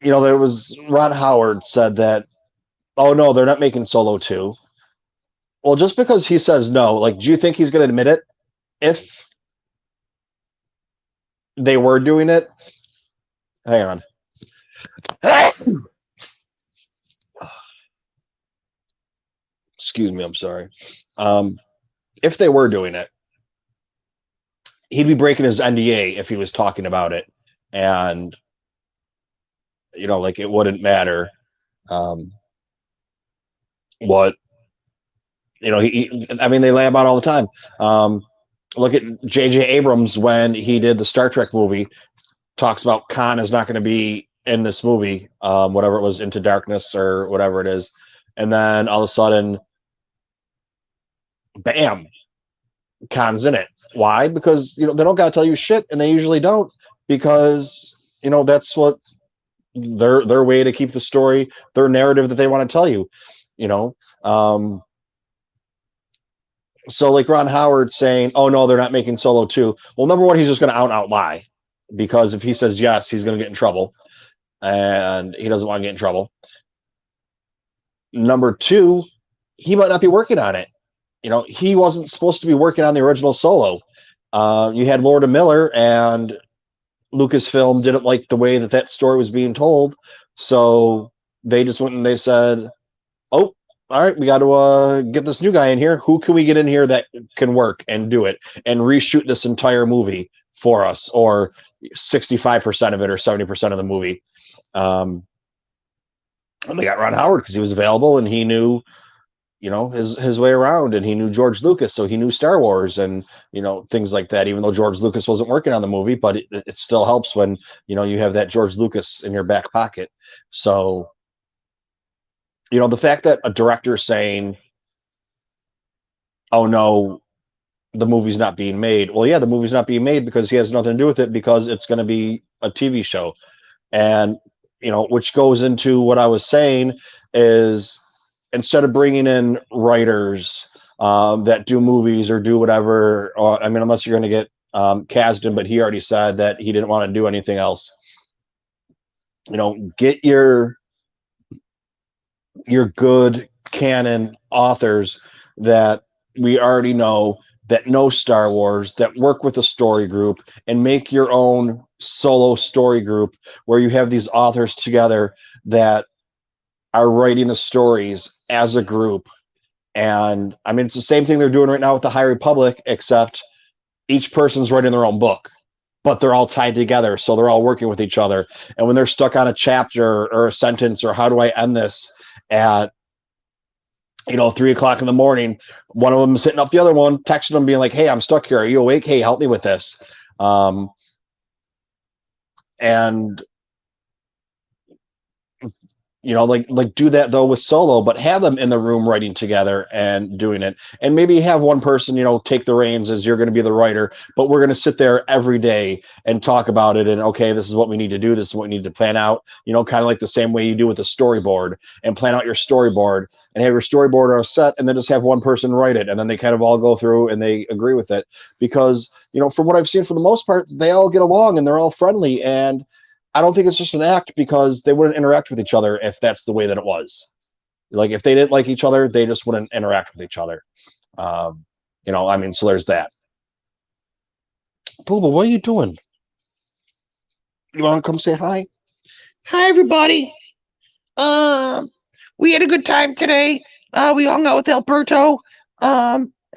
Speaker 1: there was Ron Howard said that, oh no, they're not making Solo 2. Well, just because he says no, like, do you think he's going to admit it if they were doing it? Hang on. Excuse me, I'm sorry. If they were doing it, he'd be breaking his NDA if he was talking about it, and like, it wouldn't matter what I mean, they lay about all the time. Look at J.J. Abrams when he did the Star Trek movie. Talks about Khan is not going to be in this movie, whatever it was, Into Darkness or whatever it is, and then all of a sudden, bam, Khan's in it. Why? Because they don't got to tell you shit, and they usually don't, because that's what their way to keep the story, their narrative that they want to tell you. You know, um, so like Ron Howard saying, "Oh no, they're not making Solo 2." Well, number one, he's just going to out and out lie, because if he says yes, he's going to get in trouble, and he doesn't want to get in trouble. Number two, he might not be working on it. He wasn't supposed to be working on the original Solo. You had Lord and Miller, and Lucasfilm didn't like the way that story was being told, so they just went and they said, "Oh, all right, we got to get this new guy in here. Who can we get in here that can work and do it and reshoot this entire movie for us, or 65% of it, or 70% of the movie?" And they got Ron Howard because he was available and he knew, his way around, and he knew George Lucas, so he knew Star Wars and things like that. Even though George Lucas wasn't working on the movie, but it still helps when you have that George Lucas in your back pocket. So the fact that a director is saying, "Oh no, the movie's not being made." Well, yeah, the movie's not being made because he has nothing to do with it, because it's going to be a TV show. And which goes into what I was saying is, instead of bringing in writers that do movies or do whatever, I mean, unless you're going to get Kasdan, but he already said that he didn't want to do anything else. Get your good canon authors that we already know Star Wars, that work with a story group, and make your own Solo story group where you have these authors together that are writing the stories as a group. And I mean, it's the same thing they're doing right now with the High Republic, except each person's writing their own book, but they're all tied together, so they're all working with each other. And when they're stuck on a chapter or a sentence, or how do I end this at 3 o'clock in the morning, one of them is hitting up the other one, texting them, being like, "Hey, I'm stuck here. Are you awake? Hey, help me with this." And like do that though with Solo, but have them in the room writing together and doing it. And maybe have one person take the reins, as you're going to be the writer, but we're going to sit there every day and talk about it, and okay, this is what we need to do, this is what we need to plan out, kind of like the same way you do with a storyboard, and plan out your storyboard and have your storyboard on a set, and then just have one person write it, and then they kind of all go through and they agree with it. Because from what I've seen, for the most part, they all get along and they're all friendly, and I don't think it's just an act, because they wouldn't interact with each other if that's the way that it was. Like, if they didn't like each other, they just wouldn't interact with each other. I mean, so there's that. Booba, what are you doing? You want to come say hi?
Speaker 2: Hi, everybody. We had a good time today. We hung out with Alberto.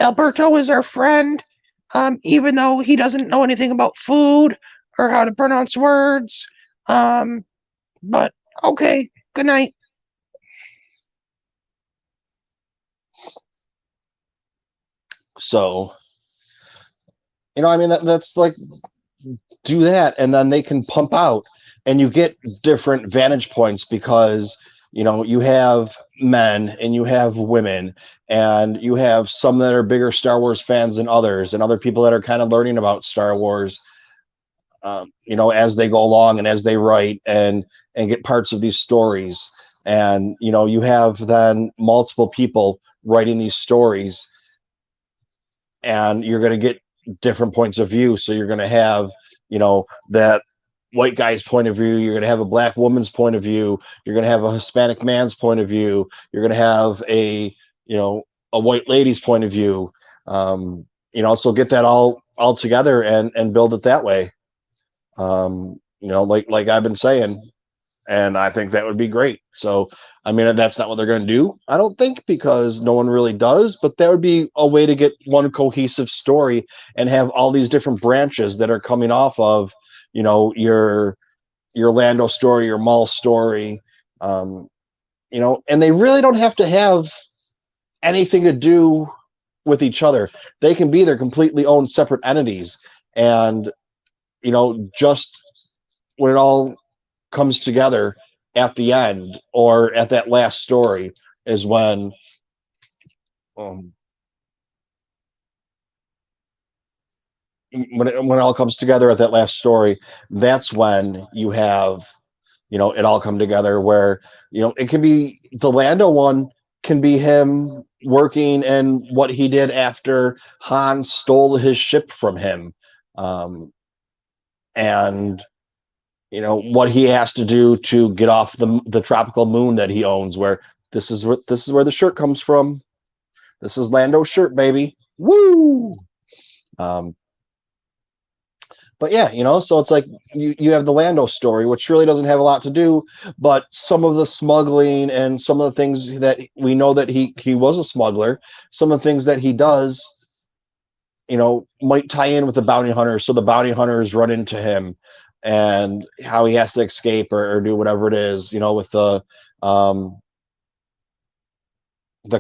Speaker 2: Alberto is our friend. Even though he doesn't know anything about food or how to pronounce words. But okay. Good night.
Speaker 1: So, I mean, that's like, do that, and then they can pump out, and you get different vantage points, because You have men and you have women, and you have some that are bigger Star Wars fans than others, and other people that are kind of learning about Star Wars, as they go along and as they write and get parts of these stories. And you have then multiple people writing these stories, and you're going to get different points of view. So you're going to have, that white guy's point of view. You're going to have a black woman's point of view. You're going to have a Hispanic man's point of view. You're going to have a white lady's point of view. So get that all together and build it that way. Like I've been saying, and I think that would be great. So, I mean, that's not what they're going to do, I don't think, because no one really does, but that would be a way to get one cohesive story and have all these different branches that are coming off of, your Lando story, your Maul story, and they really don't have to have anything to do with each other. They can be their completely own separate entities. And, just when it all comes together at the end or at that last story is um, when it all comes together at that last story. That's when you have it all come together, where it can be the Lando one, can be him working and what he did after Han stole his ship from him, and what he has to do to get off the tropical moon that he owns, where this is where the shirt comes from. This is Lando's shirt, baby. Woo! Um, but yeah, so it's like you have the Lando story, which really doesn't have a lot to do, but some of the smuggling and some of the things that we know that he was a smuggler, some of the things that he does, might tie in with the bounty hunter. So the bounty hunters run into him and how he has to escape or do whatever it is, with the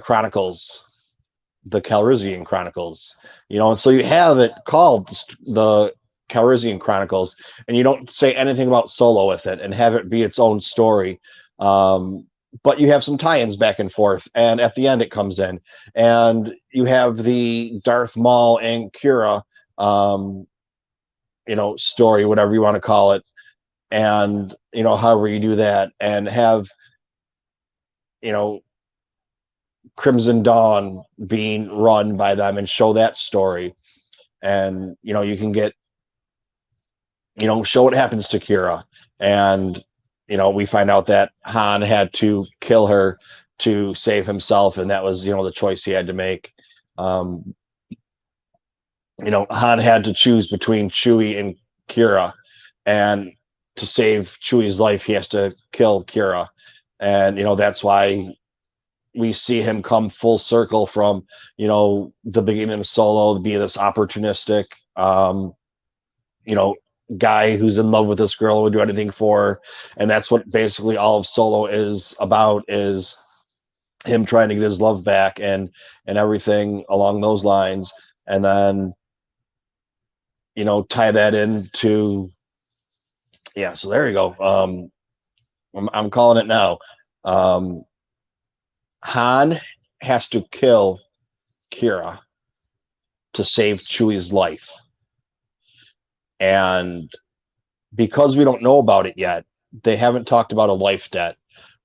Speaker 1: Chronicles, the Calrissian Chronicles, and so you have it called the Calrissian Chronicles, and you don't say anything about Solo with it and have it be its own story. But you have some tie-ins back and forth, and at the end it comes in, and you have the Darth Maul and Kira, story, whatever you want to call it, and however you do that, and have you know Crimson Dawn being run by them and show that story, and you can get show what happens to Kira, and we find out that Han had to kill her to save himself, and that was the choice he had to make. um Han had to choose between Chewie and Kira, and to save Chewie's life he has to kill Kira, and that's why we see him come full circle from the beginning of Solo to be this opportunistic you know guy who's in love with this girl and would do anything for her. And that's what basically all of Solo is about, is him trying to get his love back and everything along those lines. And then tie that into, yeah, so there you go. I'm calling it now. Han has to kill Kira to save Chewie's life. And because we don't know about it yet, they haven't talked about a life debt,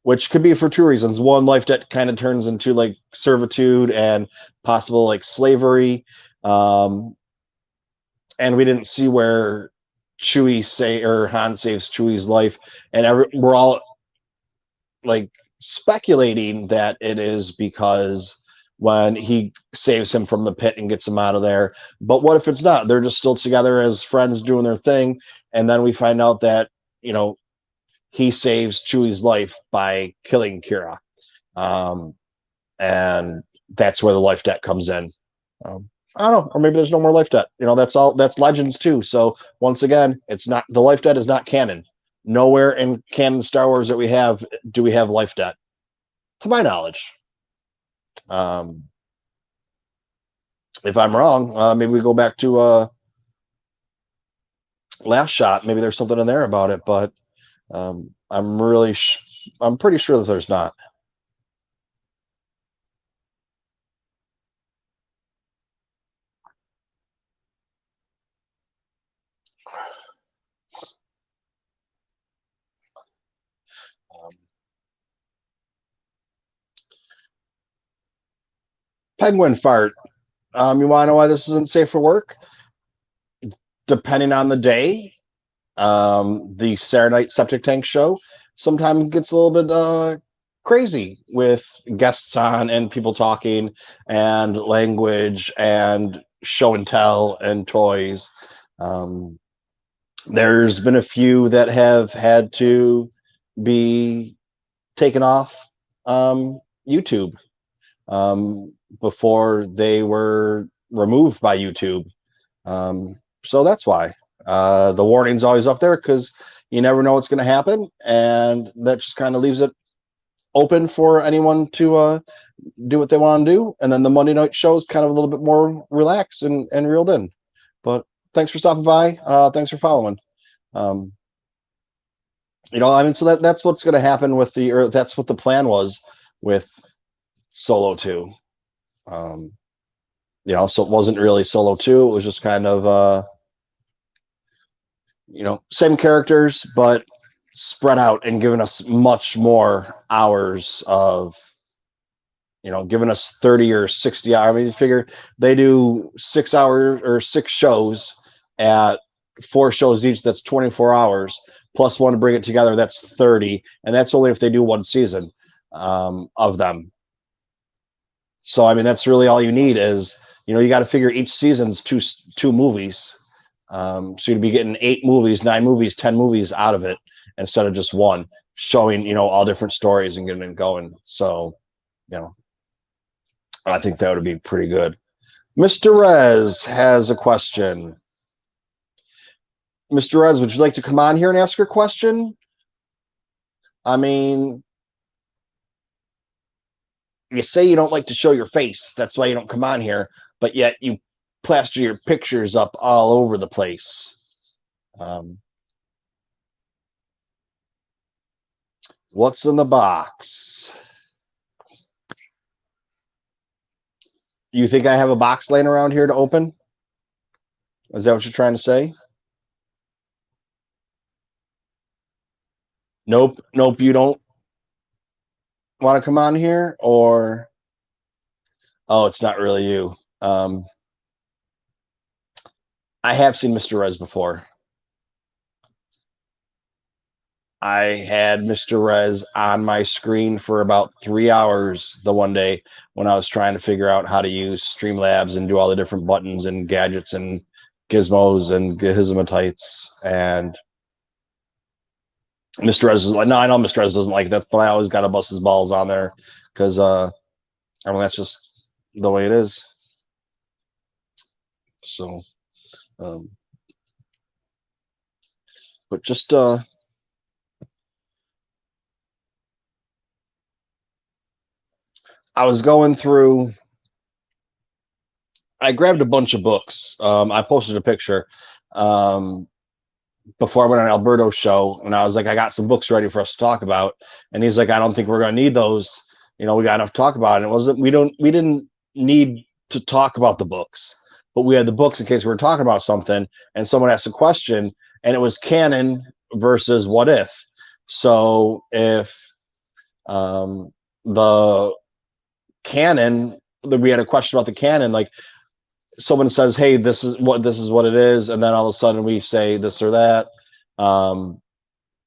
Speaker 1: which could be for two reasons. One, life debt kind of turns into like servitude and possible like slavery. And we didn't see where Han saves Chewie's life. And we're all like speculating that it is because when he saves him from the pit and gets him out of there. But what if it's not? They're just still together as friends doing their thing. And then we find out that, he saves Chewie's life by killing Kira. And that's where the life debt comes in. I don't know, or maybe there's no more life debt. That's Legends too. So once again, it's not, the life debt is not canon. Nowhere in canon Star Wars that we have do we have life debt, to my knowledge. If I'm wrong, maybe we go back to Last Shot. Maybe there's something in there about it, but I'm really I'm pretty sure that there's not. Um, Penguin fart. You want to know why this isn't safe for work? Depending on the day, the Saturday Night Septic Tank show sometimes gets a little bit crazy with guests on and people talking and language and show and tell and toys. Um, there's been a few that have had to be taken off YouTube before they were removed by YouTube. So that's why the warning's always up there, because you never know what's going to happen, and that just kind of leaves it open for anyone to do what they want to do. And then the Monday night show is kind of a little bit more relaxed and reeled in. But thanks for stopping by. Thanks for following. Um, I mean, so that's what's going to happen with or that's what the plan was with Solo 2. So it wasn't really Solo 2. It was just kind of same characters, but spread out and giving us much more hours of, giving us 30 or 60 hours. I mean, you figure they do 6 hours or 6 shows at 4 shows each. That's 24 hours plus one to bring it together. That's 30. And that's only if they do one season of them. So, I mean, that's really all you need is, you got to figure each season's two movies. So you'd be getting 8 movies, 9 movies, 10 movies out of it instead of just one, showing, all different stories and getting it going. So, I think that would be pretty good. Mr. Rez has a question. Mr. Rez, would you like to come on here and ask your question? I mean, you say you don't like to show your face. That's why you don't come on here, but yet you plaster your pictures up all over the place. What's in the box? You think I have a box laying around here to open? Is that what you're trying to say? Nope, you don't want to come on here? Or, oh, it's not really you. I have seen Mr. Rez before. I had Mr. Rez on my screen for about 3 hours the one day when I was trying to figure out how to use Streamlabs and do all the different buttons and gadgets and gizmos and gizmatites. And Mr. Rez is like, no, I know Mr. Rez doesn't like that, but I always got to bust his balls on there because, I mean, that's just the way it is. So, but just, I was going through, I grabbed a bunch of books. I posted a picture before I went on Alberto's show, and I was like, I got some books ready for us to talk about. And he's like, I don't think we're going to need those. We got enough to talk about. And it wasn't, we didn't need to talk about the books, but we had the books in case we were talking about something and someone asked a question, and it was canon versus what if. So if the canon, we had a question about the canon, like someone says, hey, this is what it is, and then all of a sudden we say this or that.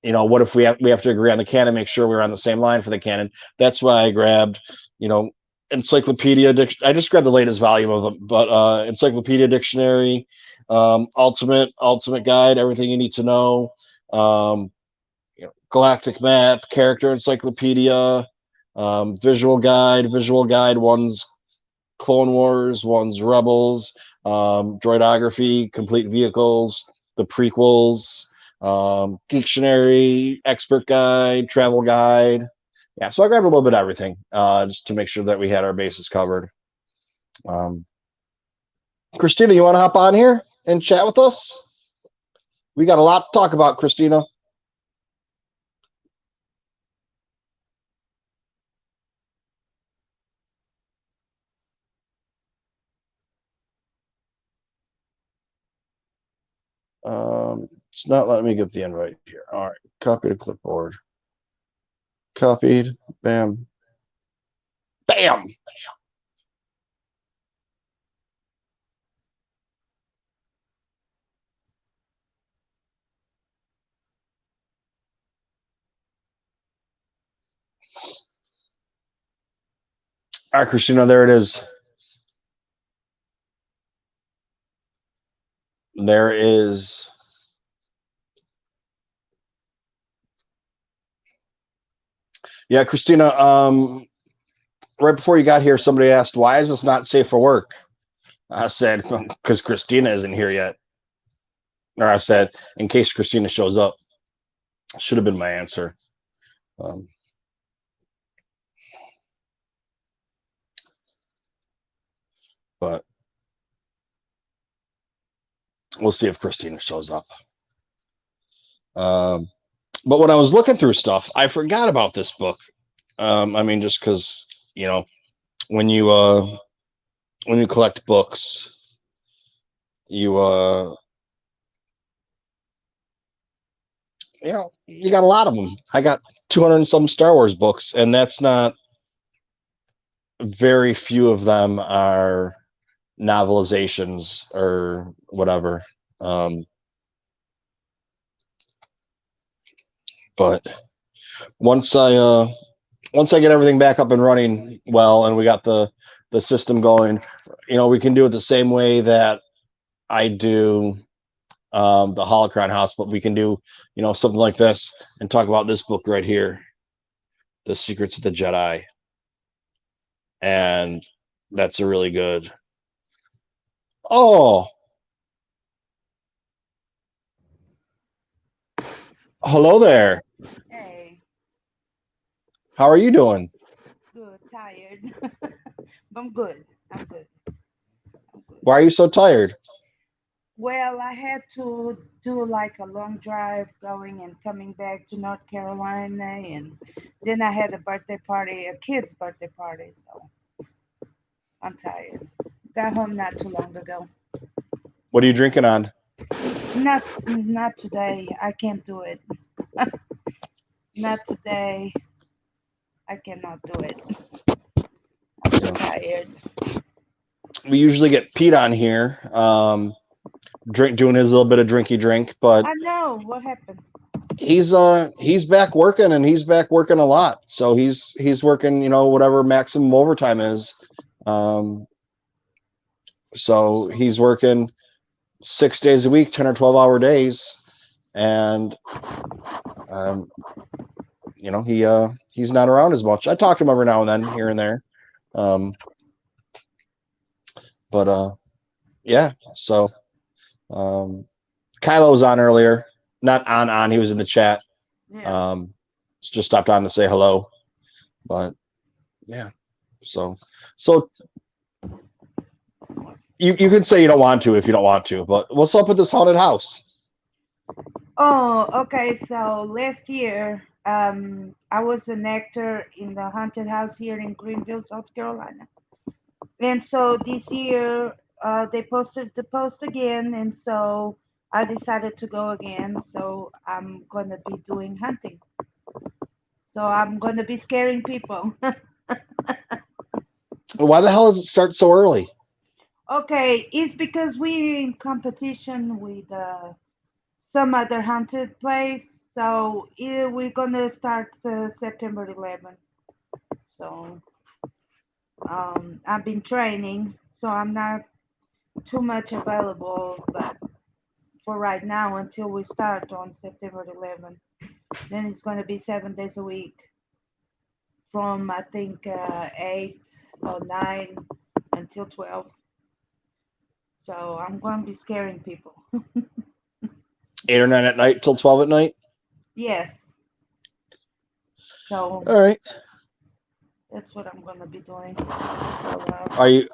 Speaker 1: What if we have to agree on the canon, make sure we're on the same line for the canon? That's why I grabbed, encyclopedia. I just grabbed the latest volume of them, but encyclopedia dictionary, ultimate guide, everything you need to know. Galactic map, character encyclopedia, visual guide. One's Clone Wars, one's Rebels, droidography, complete vehicles, the prequels, Geektionary, expert guide, travel guide. Yeah, so I grabbed a little bit of everything just to make sure that we had our bases covered. Christina, you want to hop on here and chat with us? We got a lot to talk about, Christina. It's not letting me get the invite here. All right, copy to clipboard. Copied. Bam. Bam. All right, Christina, there it is. There is. Yeah, Christina, right before you got here, somebody asked, why is this not safe for work? I said, because Christina isn't here yet. Or I said, in case Christina shows up. Should have been my answer. Um, but we'll see if Christina shows up. But when I was looking through stuff, I forgot about this book. I mean, just because, you know, when you collect books, you you got a lot of them. I got 200 and some Star Wars books, and that's not very few of them are novelizations or whatever. But once I get everything back up and running well, and we got the system going, we can do it the same way that I do the Holocron House, but we can do something like this and talk about this book right here, The Secrets of the Jedi, and that's a really good. Oh, hello there.
Speaker 3: Hey,
Speaker 1: How are you doing?
Speaker 3: good, tired. I'm good. I'm good. I'm good.
Speaker 1: Why are you so tired?
Speaker 3: Well, I had to do like a long drive going and coming back to North Carolina, and then I had a birthday party, a kid's birthday party, so I'm tired. Got home not too long ago.
Speaker 1: What are you drinking on?
Speaker 3: Not today. I can't do it. Not today. I cannot do it. I'm too
Speaker 1: Yeah.
Speaker 3: tired.
Speaker 1: We usually get Pete on here, doing his little bit of drinky drink, but
Speaker 3: I know what happened.
Speaker 1: he's back working, and he's back working a lot. So he's working, whatever maximum overtime is. Um, so he's working 6 days a week, 10 or 12 hour days, and um, he's not around as much. I talk to him every now and then, here and there. Um, but yeah, so um, Kylo was on earlier, not on. He was in the chat.
Speaker 3: Yeah.
Speaker 1: Um, just stopped on to say hello, but yeah. So you can say you don't want to if you don't want to, but what's up with this haunted house?
Speaker 3: Oh, okay. So last year, I was an actor in the haunted house here in Greenville, South Carolina. And so this year, they posted the post again, and so I decided to go again. So I'm gonna be doing hunting. So I'm gonna be scaring people.
Speaker 1: Why the hell does it start so early?
Speaker 3: Okay, it's because we're in competition with some other haunted place. So we're gonna start September 11th. So I've been training, so I'm not too much available, but for right now until we start on September 11th, then it's gonna be 7 days a week from I think 8 or 9 until 12. So I'm gonna be scaring people.
Speaker 1: 8 or 9 at night till 12 at night.
Speaker 3: Yes. So
Speaker 1: All right.
Speaker 3: that's what I'm gonna be doing. So,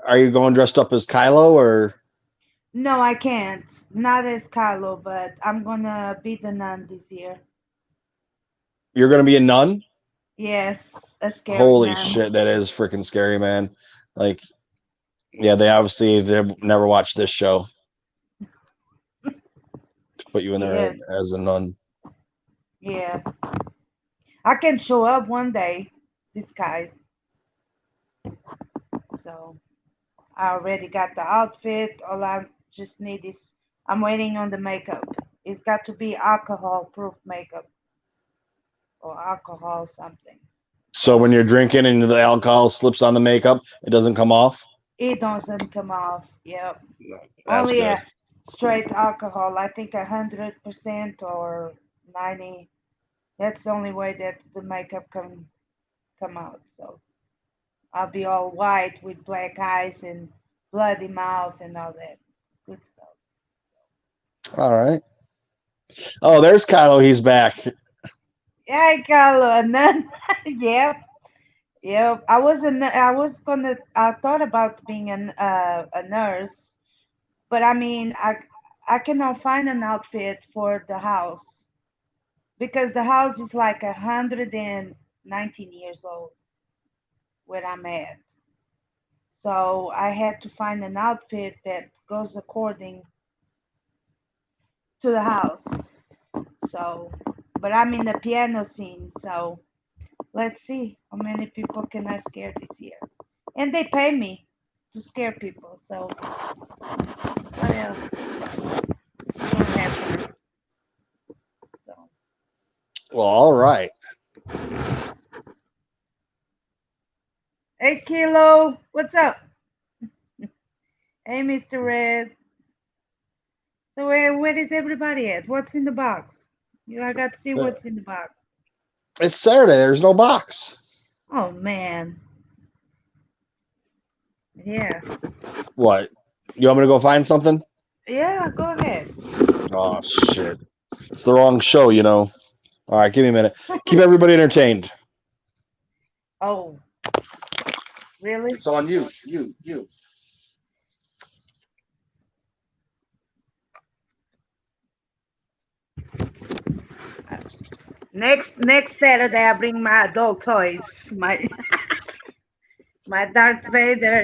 Speaker 1: Are you going dressed up as Kylo, or
Speaker 3: no, I can't. Not as Kylo, but I'm gonna be the nun this year.
Speaker 1: you're going to be a nun?
Speaker 3: Yes, a scary
Speaker 1: Holy
Speaker 3: nun.
Speaker 1: shit, that is freaking scary, man. Like, yeah, they've never watched this show. put you in
Speaker 3: Yeah,
Speaker 1: there as a nun.
Speaker 3: yeah. I can show up one day, disguised. So I already got the outfit. All I just need is I'm waiting on the makeup. It's got to be alcohol-proof makeup or alcohol something.
Speaker 1: So when you're drinking and the alcohol slips on the makeup, it doesn't come off.
Speaker 3: It doesn't come off. Yep.
Speaker 1: That's
Speaker 3: Only
Speaker 1: good.
Speaker 3: a straight alcohol. I think 100% or 90. That's the only way that the makeup can come out. So I'll be all white with black eyes and bloody mouth and all that good stuff.
Speaker 1: All right. Oh, there's Kylo. He's back.
Speaker 3: Yeah, I got a nun. Yep, yep. I was gonna. I thought about being a nurse, but I mean, I cannot find an outfit for the house because the house is like 119 years old where I'm at. So I had to find an outfit that goes according to the house. So, but I'm in the piano scene, so let's see how many people can I scare this year. And they pay me to scare people, so what else gonna happen? So,
Speaker 1: Well, all right.
Speaker 3: hey Kilo, what's up? Hey Mr. Red. So where is everybody at? What's in the box? I got to see what's in the box.
Speaker 1: It's Saturday. There's no box.
Speaker 3: Oh man. Yeah.
Speaker 1: What? You want me to go find something?
Speaker 3: Yeah, go ahead.
Speaker 1: Oh shit! It's the wrong show, you know. All right, give me a minute. Keep everybody entertained.
Speaker 3: Oh, really?
Speaker 1: It's on you. You.
Speaker 3: Next Saturday I bring my adult toys. My Darth Vader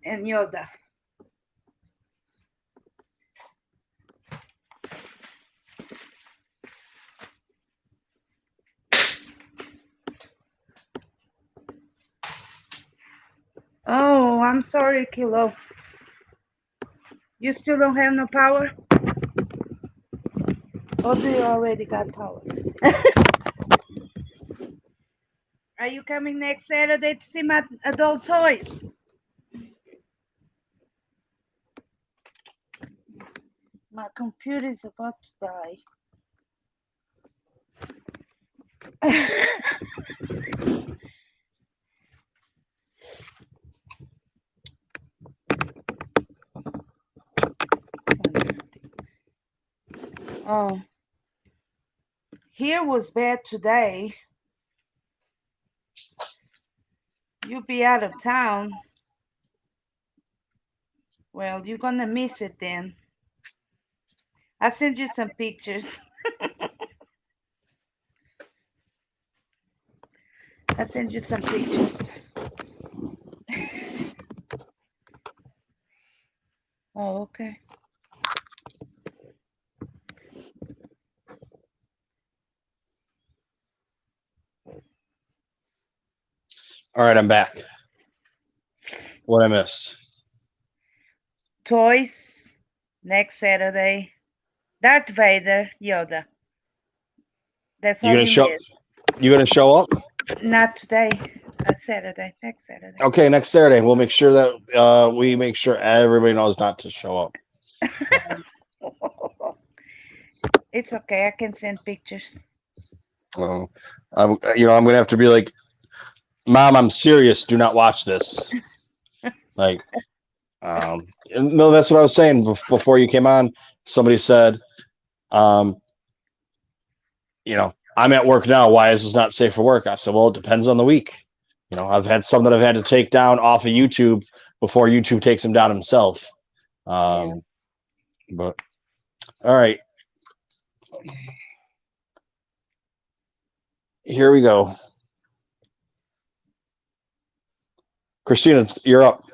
Speaker 3: and Yoda. Oh, I'm sorry, Kilo. You still don't have no power? Or do you already got power? Are you coming next Saturday to see my adult toys? My computer is about to die. Oh, here was bad today. You'll be out of town. Well, you're gonna miss it then. I'll send you some pictures. I'll send you some pictures. Oh, okay.
Speaker 1: All right, I'm back. What I miss?
Speaker 3: Toys next Saturday. Darth Vader, Yoda. That's
Speaker 1: You
Speaker 3: all
Speaker 1: gonna
Speaker 3: you
Speaker 1: show?
Speaker 3: miss.
Speaker 1: You gonna show up?
Speaker 3: Not today. Saturday. Next Saturday.
Speaker 1: Okay, next Saturday. We'll make sure that we make sure everybody knows not to show up.
Speaker 3: It's okay. I can send pictures.
Speaker 1: I'm gonna have to be like, Mom, I'm serious. Do not watch this. Like, no, that's what I was saying before you came on. Somebody said, um, I'm at work now. Why is this not safe for work? I said, well, it depends on the week. I've had some that I've had to take down off of YouTube before YouTube takes them down himself.
Speaker 3: Yeah.
Speaker 1: But all right, here we go. Christina, you're up.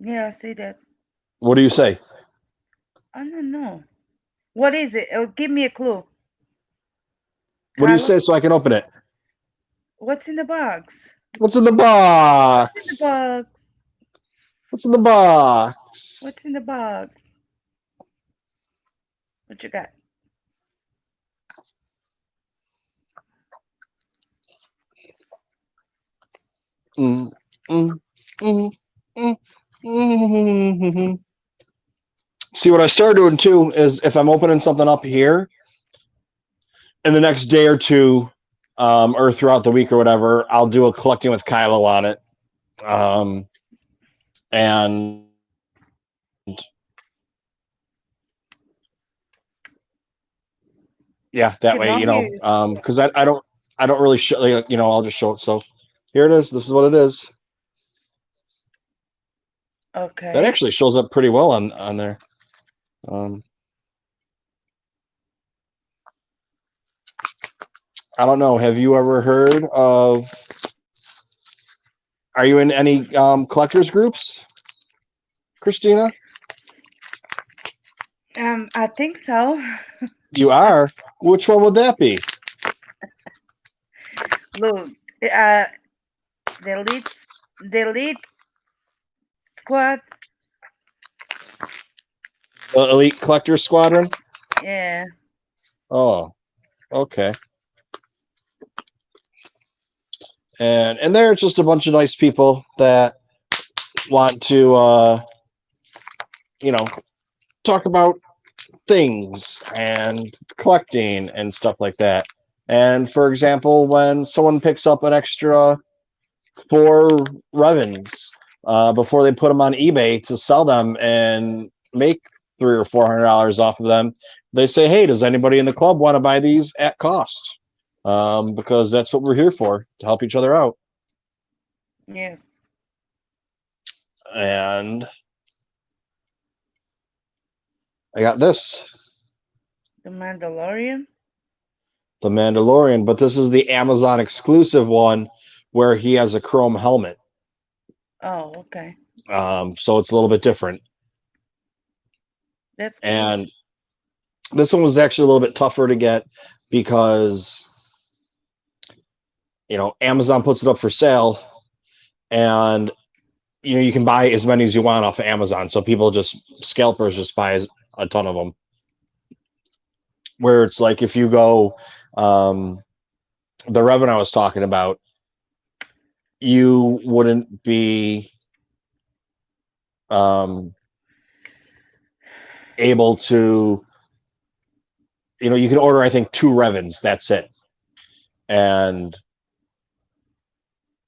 Speaker 3: Yeah, I see that.
Speaker 1: What do you say?
Speaker 3: I don't know. What is it? Give me a clue.
Speaker 1: What do you
Speaker 3: Carlos,
Speaker 1: say so I can open it?
Speaker 3: what's in the box?
Speaker 1: What's in the
Speaker 3: What's in the
Speaker 1: box?
Speaker 3: box?
Speaker 1: What's in the box?
Speaker 3: What's in the box? What you got?
Speaker 1: Mm, mm, mm, mm, mm. See, what I started doing too is if I'm opening something up here, in the next day or two, or throughout the week or whatever, I'll do a collecting with Kylo on it. And yeah, that way,
Speaker 3: Cannot hear you.
Speaker 1: because I don't really show, I'll just show it. So here it is. This is what it is. That
Speaker 3: Okay.
Speaker 1: actually shows up pretty well on there. Um, I don't know. Have you ever heard of? Are you in any collectors groups, Christina?
Speaker 3: I think so.
Speaker 1: You are. Which one would that be?
Speaker 3: Look, the lead squad.
Speaker 1: The Elite Collectors Squadron.
Speaker 3: Yeah.
Speaker 1: Oh, okay. And they're just a bunch of nice people that want to talk about things and collecting and stuff like that. And for example, when someone picks up an extra 4 Revens before they put them on eBay to sell them and make $300 or $400 off of them, they say, "Hey, does anybody in the club want to buy these at cost?" Because that's what we're here for, to help each other out.
Speaker 3: Yes.
Speaker 1: And I got this,
Speaker 3: The Mandalorian.
Speaker 1: the Mandalorian, but this is the Amazon exclusive one where he has a chrome helmet.
Speaker 3: Oh, okay.
Speaker 1: So it's a little bit different.
Speaker 3: That's cool.
Speaker 1: And this one was actually a little bit tougher to get because Amazon puts it up for sale, and you can buy as many as you want off of Amazon. So people scalpers just buy a ton of them. Where it's like if you go, the Revan I was talking about, you wouldn't be able to, you can order, I think, 2 Revens. That's it. And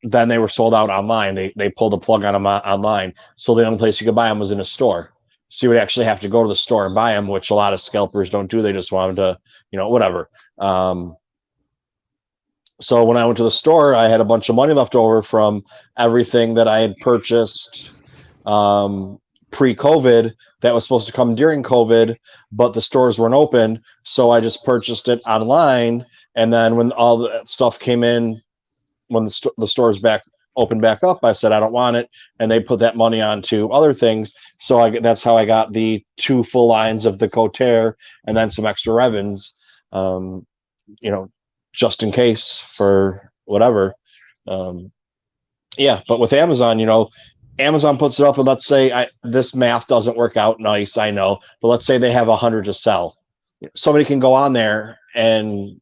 Speaker 1: then they were sold out online. They pulled the plug on them online. So the only place you could buy them was in a store. So you would actually have to go to the store and buy them, which a lot of scalpers don't do. They just want them to, whatever. So when I went to the store, I had a bunch of money left over from everything that I had purchased pre-COVID that was supposed to come during COVID, but the stores weren't open. So I just purchased it online. And then when all the stuff came in, when the stores opened back up, I said I don't want it, and they put that money onto other things. So that's how I got the 2 full lines of the Coterre and then some extra Revens, just in case for whatever. Yeah, but with Amazon, Amazon puts it up, and let's say this math doesn't work out nice, I know, but let's say they have 100 to sell. Somebody can go on there, and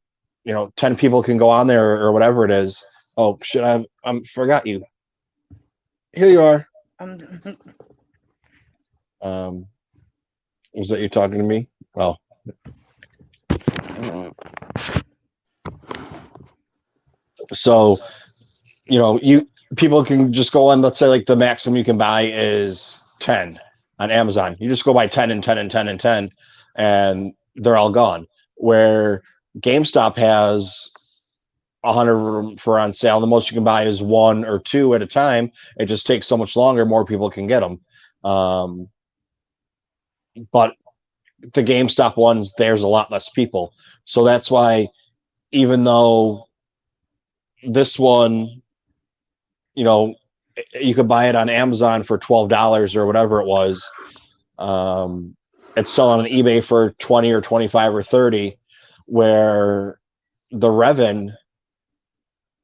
Speaker 1: 10 people can go on there or whatever it is. Oh shit! I'm forgot you. Here you are.
Speaker 3: Um,
Speaker 1: Was that you talking to me? Oh. So you people can just go on. Let's say like the maximum you can buy is 10 on Amazon. You just go buy 10 and 10 and 10 and 10, and they're all gone. Where GameStop has 100 of them for on sale. The most you can buy is 1 or 2 at a time. It just takes so much longer. More people can get them. But the GameStop ones, there's a lot less people. So that's why, even though this one, you could buy it on Amazon for $12 or whatever it was, it's selling on eBay for 20 or 25 or 30, where the Revan,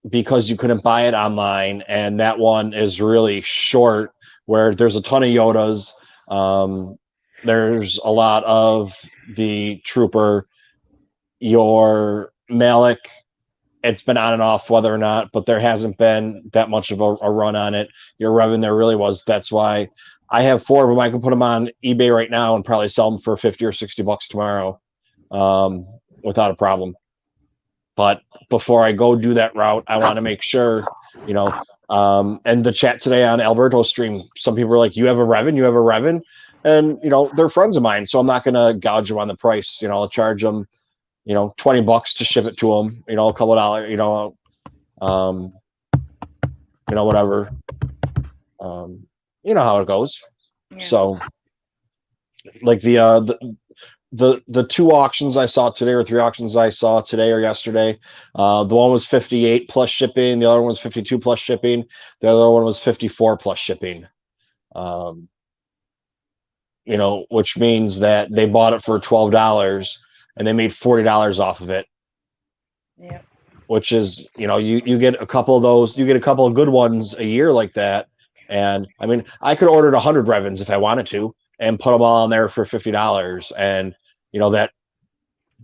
Speaker 1: because you couldn't buy it online, and that one is really short, where there's a ton of Yodas. There's a lot of the Trooper. Your Malik, it's been on and off whether or not, but there hasn't been that much of a run on it. Your Revan, there really was. That's why I have 4 of them. I can put them on eBay right now and probably sell them for 50 or 60 bucks tomorrow, without a problem. But before I go do that route, I want to make sure, you know, and the chat today on Alberto's stream, some people are like, you have a Revan, you have a Revan. And, you know, they're friends of mine, so I'm not going to gouge them on the price. You know, I'll charge them, you know, 20 bucks to ship it to them, you know, a couple of dollars, whatever. You know how it goes.
Speaker 3: Yeah.
Speaker 1: So like the 2 auctions I saw today, or 3 auctions I saw today or yesterday, the one was 58 plus shipping, the other one was 52 plus shipping, the other one was 54 plus shipping. You know, which means that they bought it for $12 and they made $40 off of it.
Speaker 3: Yeah.
Speaker 1: Which is, you know, you get a couple of those, you get a couple of good ones a year like that. And I mean, I could order 100 Revens if I wanted to and put them all on there for $50. And, you know, that,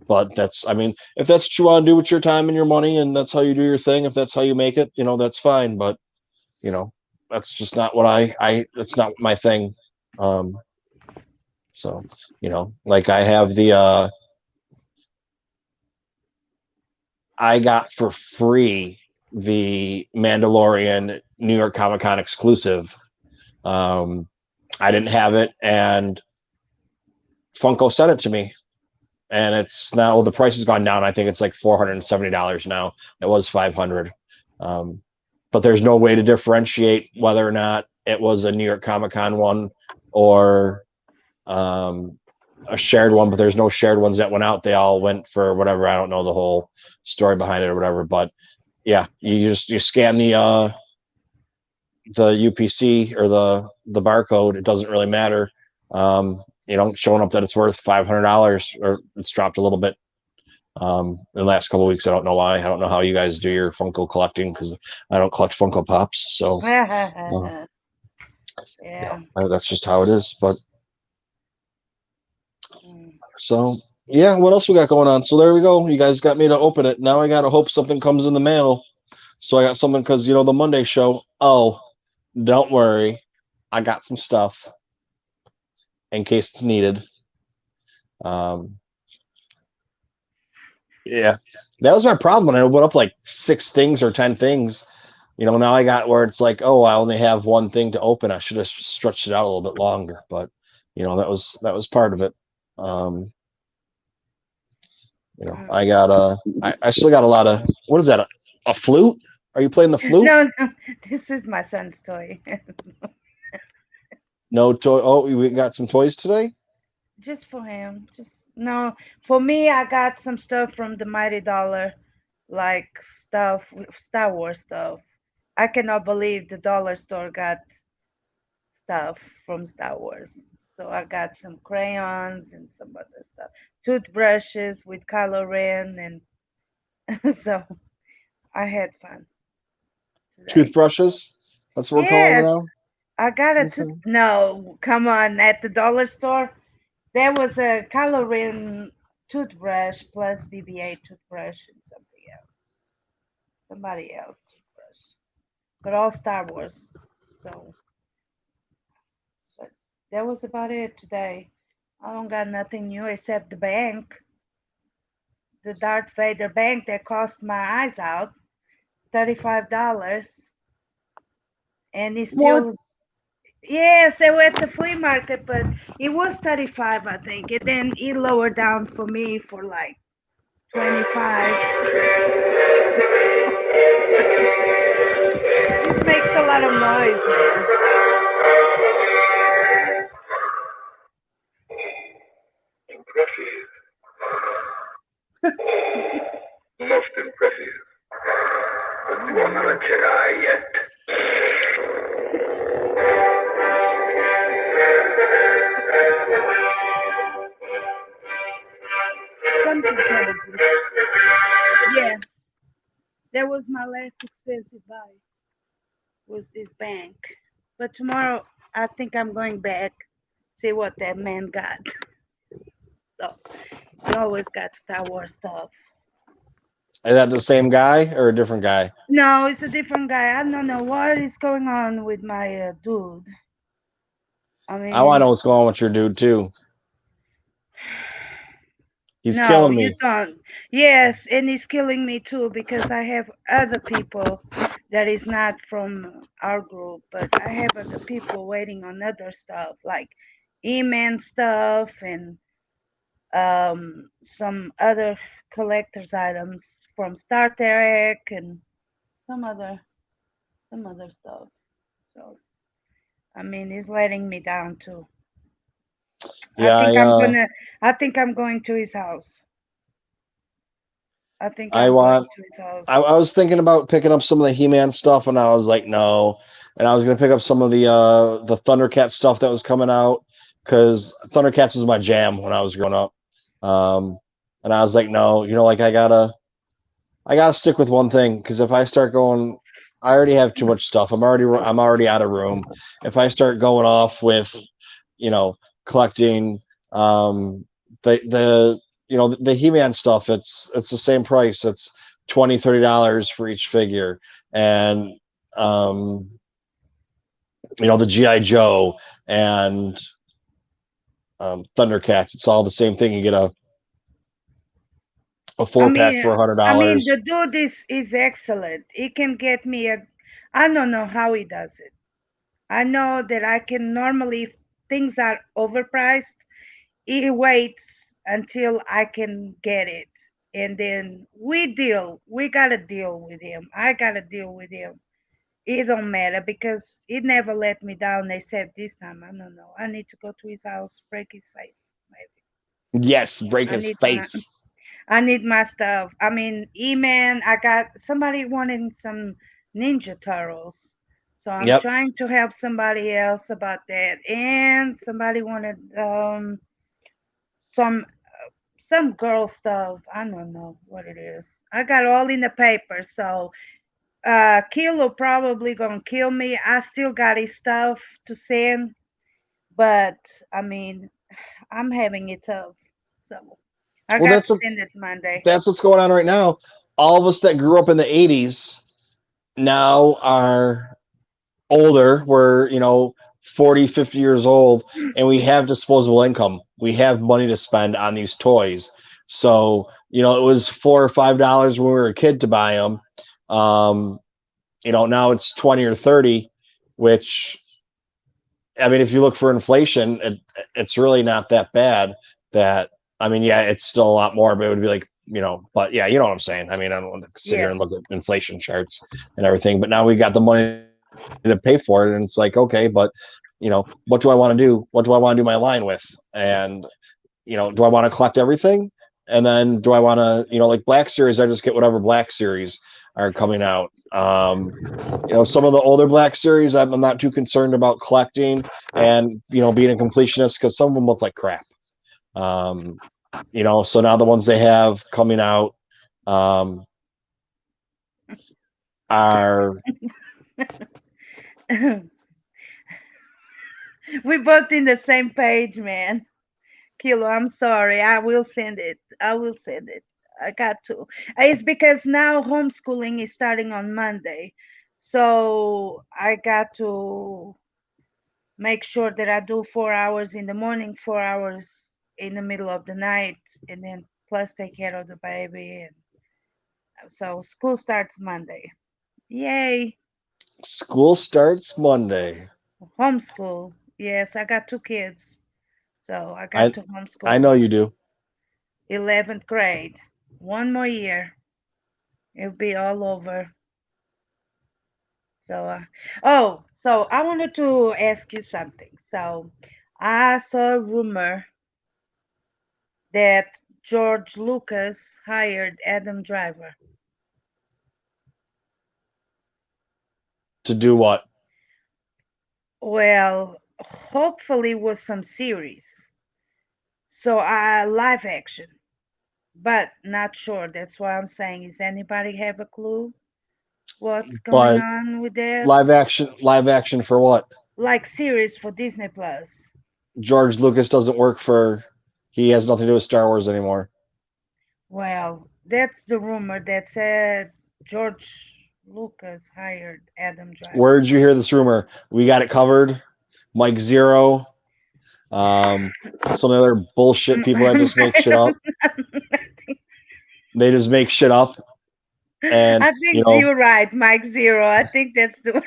Speaker 1: but that's, I mean, if that's what you want to do with your time and your money, and that's how you do your thing, if that's how you make it, you know, that's fine. But, you know, that's just not what it's not my thing. So, you know, like I have I got for free the Mandalorian New York Comic Con exclusive. I didn't have it, and Funko sent it to me. And it's now, the price has gone down. I think it's like $470 now. It was $500. But there's no way to differentiate whether or not it was a New York Comic Con one or a shared one, but there's no shared ones that went out. They all went for whatever. I don't know the whole story behind it or whatever, but yeah, you scan the UPC or the barcode. It doesn't really matter. You know, showing up that it's worth $500, or it's dropped a little bit in the last couple of weeks. I don't know why. I don't know how you guys do your Funko collecting, because I don't collect Funko Pops. So
Speaker 3: Yeah.
Speaker 1: yeah, that's just how it is. But
Speaker 3: Mm.
Speaker 1: so yeah, what else we got going on? So there we go. You guys got me to open it. Now I gotta hope something comes in the mail. So I got something, because you know the Monday show. Oh, don't worry, I got some stuff in case it's needed. Yeah, that was my problem when I opened up like 6 things or 10 things. You know, now I got where it's like, oh, I only have one thing to open. I should have stretched it out a little bit longer, but you know, that was part of it. You know, I got I still got a lot of, what is that? A flute? Are you playing the flute?
Speaker 3: No, this is my son's toy.
Speaker 1: No toy. Oh, we got some toys today.
Speaker 3: Just for him. Just no. For me, I got some stuff from the Mighty Dollar, like stuff, Star Wars stuff. I cannot believe the dollar store got stuff from Star Wars. So I got some crayons and some other stuff, toothbrushes with Kylo Ren, and so I had fun today.
Speaker 1: Toothbrushes. That's what we're calling them
Speaker 3: Yes,
Speaker 1: now.
Speaker 3: I got a tooth.
Speaker 1: Okay.
Speaker 3: No, come on, at the dollar store. There was a Kylo Ren toothbrush plus BB-8 toothbrush and something else. Somebody else toothbrush. But all Star Wars. So, but that was about it today. I don't got nothing new except the bank. The Darth Vader bank that cost my eyes out. $35. And it's
Speaker 1: What?
Speaker 3: still, yes, they were at the flea market, but it was 35, I think. And then it lowered down for me for like 25. This makes a lot of noise, man.
Speaker 4: Impressive. Most impressive. But you are not a Jedi yet.
Speaker 3: was my last expensive buy. Was this bank? But tomorrow I think I'm going back see what that man got. So he always got Star Wars stuff.
Speaker 1: Is that the same guy or a different guy?
Speaker 3: No, it's a different guy. I don't know what is going on with my dude. I
Speaker 1: I want to know
Speaker 3: mean,
Speaker 1: what's going on with your dude too. He's
Speaker 3: no,
Speaker 1: killing
Speaker 3: you
Speaker 1: me.
Speaker 3: don't. Yes, and it's killing me too because I have other people that is not from our group, but I have other people waiting on other stuff like E-Man stuff and some other collector's items from Star Trek and some other some other stuff. So I mean, it's letting me down too. I
Speaker 1: Yeah,
Speaker 3: think I'm gonna. I think I'm going to his house. I think
Speaker 1: I
Speaker 3: I'm going
Speaker 1: want.
Speaker 3: to his house.
Speaker 1: I was thinking about picking up some of the He-Man stuff, and I was like, no. And I was gonna pick up some of the Thundercat stuff that was coming out because Thundercats was my jam when I was growing up. Um, and I was like, no, like I gotta stick with one thing because if I start going, I already have too much stuff. I'm already out of room. If I start going off with, you know, collecting the He-Man stuff, it's the same price. It's $20-$30 for each figure, and um, the GI Joe and Thundercats. It's all the same thing. You get a
Speaker 3: I
Speaker 1: 4-pack
Speaker 3: mean,
Speaker 1: for $100.
Speaker 3: the dude is excellent. He can get me a. I don't know how he does it. I know that I can normally if things are overpriced. He waits until I can get it, and then we deal. We gotta deal with him. I gotta deal with him. It don't matter because he never let me down except this time. I don't know. I need to go to his house, break his face. Maybe
Speaker 1: Yes, break
Speaker 3: I
Speaker 1: his
Speaker 3: need my
Speaker 1: face.
Speaker 3: I need my stuff. I mean, E-Man. I got somebody wanting some Ninja Turtles, so I'm
Speaker 1: Yep.
Speaker 3: trying to help somebody else about that. And somebody wanted some some girl stuff. I don't know what it is. I got all in the paper, so Kilo probably gonna kill me. I still got his stuff to send, but I mean, I'm having it tough. So I
Speaker 1: Well,
Speaker 3: got to send it Monday.
Speaker 1: that's what's going on right now. All of us that grew up in the 80s now are older. We're, 40, 50 years old, and we have disposable income. We have money to spend on these toys. So, it was $4 or $5 when we were a kid to buy them. Now it's 20 or 30, which, I mean, if you look for inflation, it's really not that bad. That I mean, yeah, it's still a lot more, but it would be like, but yeah, you know what I'm saying. I mean, I don't want to sit here
Speaker 3: Yes.
Speaker 1: and look at inflation charts and everything, but now we got the money to pay for it, and it's like, okay, but what do I want to do? What do I want to do my line with? And do I want to collect everything? And then do I want to, like Black Series, I just get whatever Black Series are coming out. Some of the older Black Series, I'm not too concerned about collecting and, being a completionist because some of them look like crap. Um, so now the ones they have coming out are.
Speaker 3: We both in the same page, man. Kilo, I'm sorry. I will send it. I will send it. I got to. It's because now homeschooling is starting on Monday. So I got to make sure that I do 4 hours in the morning, 4 hours in the middle of the night, and then plus take care of the baby. And so school starts Monday. Yay!
Speaker 1: School starts Monday.
Speaker 3: Homeschool. Yes, I got two kids, so I got
Speaker 1: I
Speaker 3: to
Speaker 1: I
Speaker 3: homeschool
Speaker 1: know
Speaker 3: them.
Speaker 1: you do.
Speaker 3: 11th grade. One more year, it'll be all over. So, so I wanted to ask you something. So, I saw a rumor that George Lucas hired Adam Driver.
Speaker 1: To do what?
Speaker 3: Well, hopefully with some series. So I live action, but not sure. That's why I'm saying. Is anybody have a clue? What's going
Speaker 1: But
Speaker 3: on with that?
Speaker 1: live action for what?
Speaker 3: Like series for Disney Plus.
Speaker 1: George Lucas doesn't work for. He has nothing to do with Star Wars anymore.
Speaker 3: Well, that's the rumor that said George Lucas hired Adam
Speaker 1: Where
Speaker 3: Driver.
Speaker 1: did you hear this rumor? We got it covered. Mike Zero. Some other bullshit people that just make
Speaker 3: I
Speaker 1: shit up. They just make shit up, and
Speaker 3: think you're right, Mike Zero. I think that's the.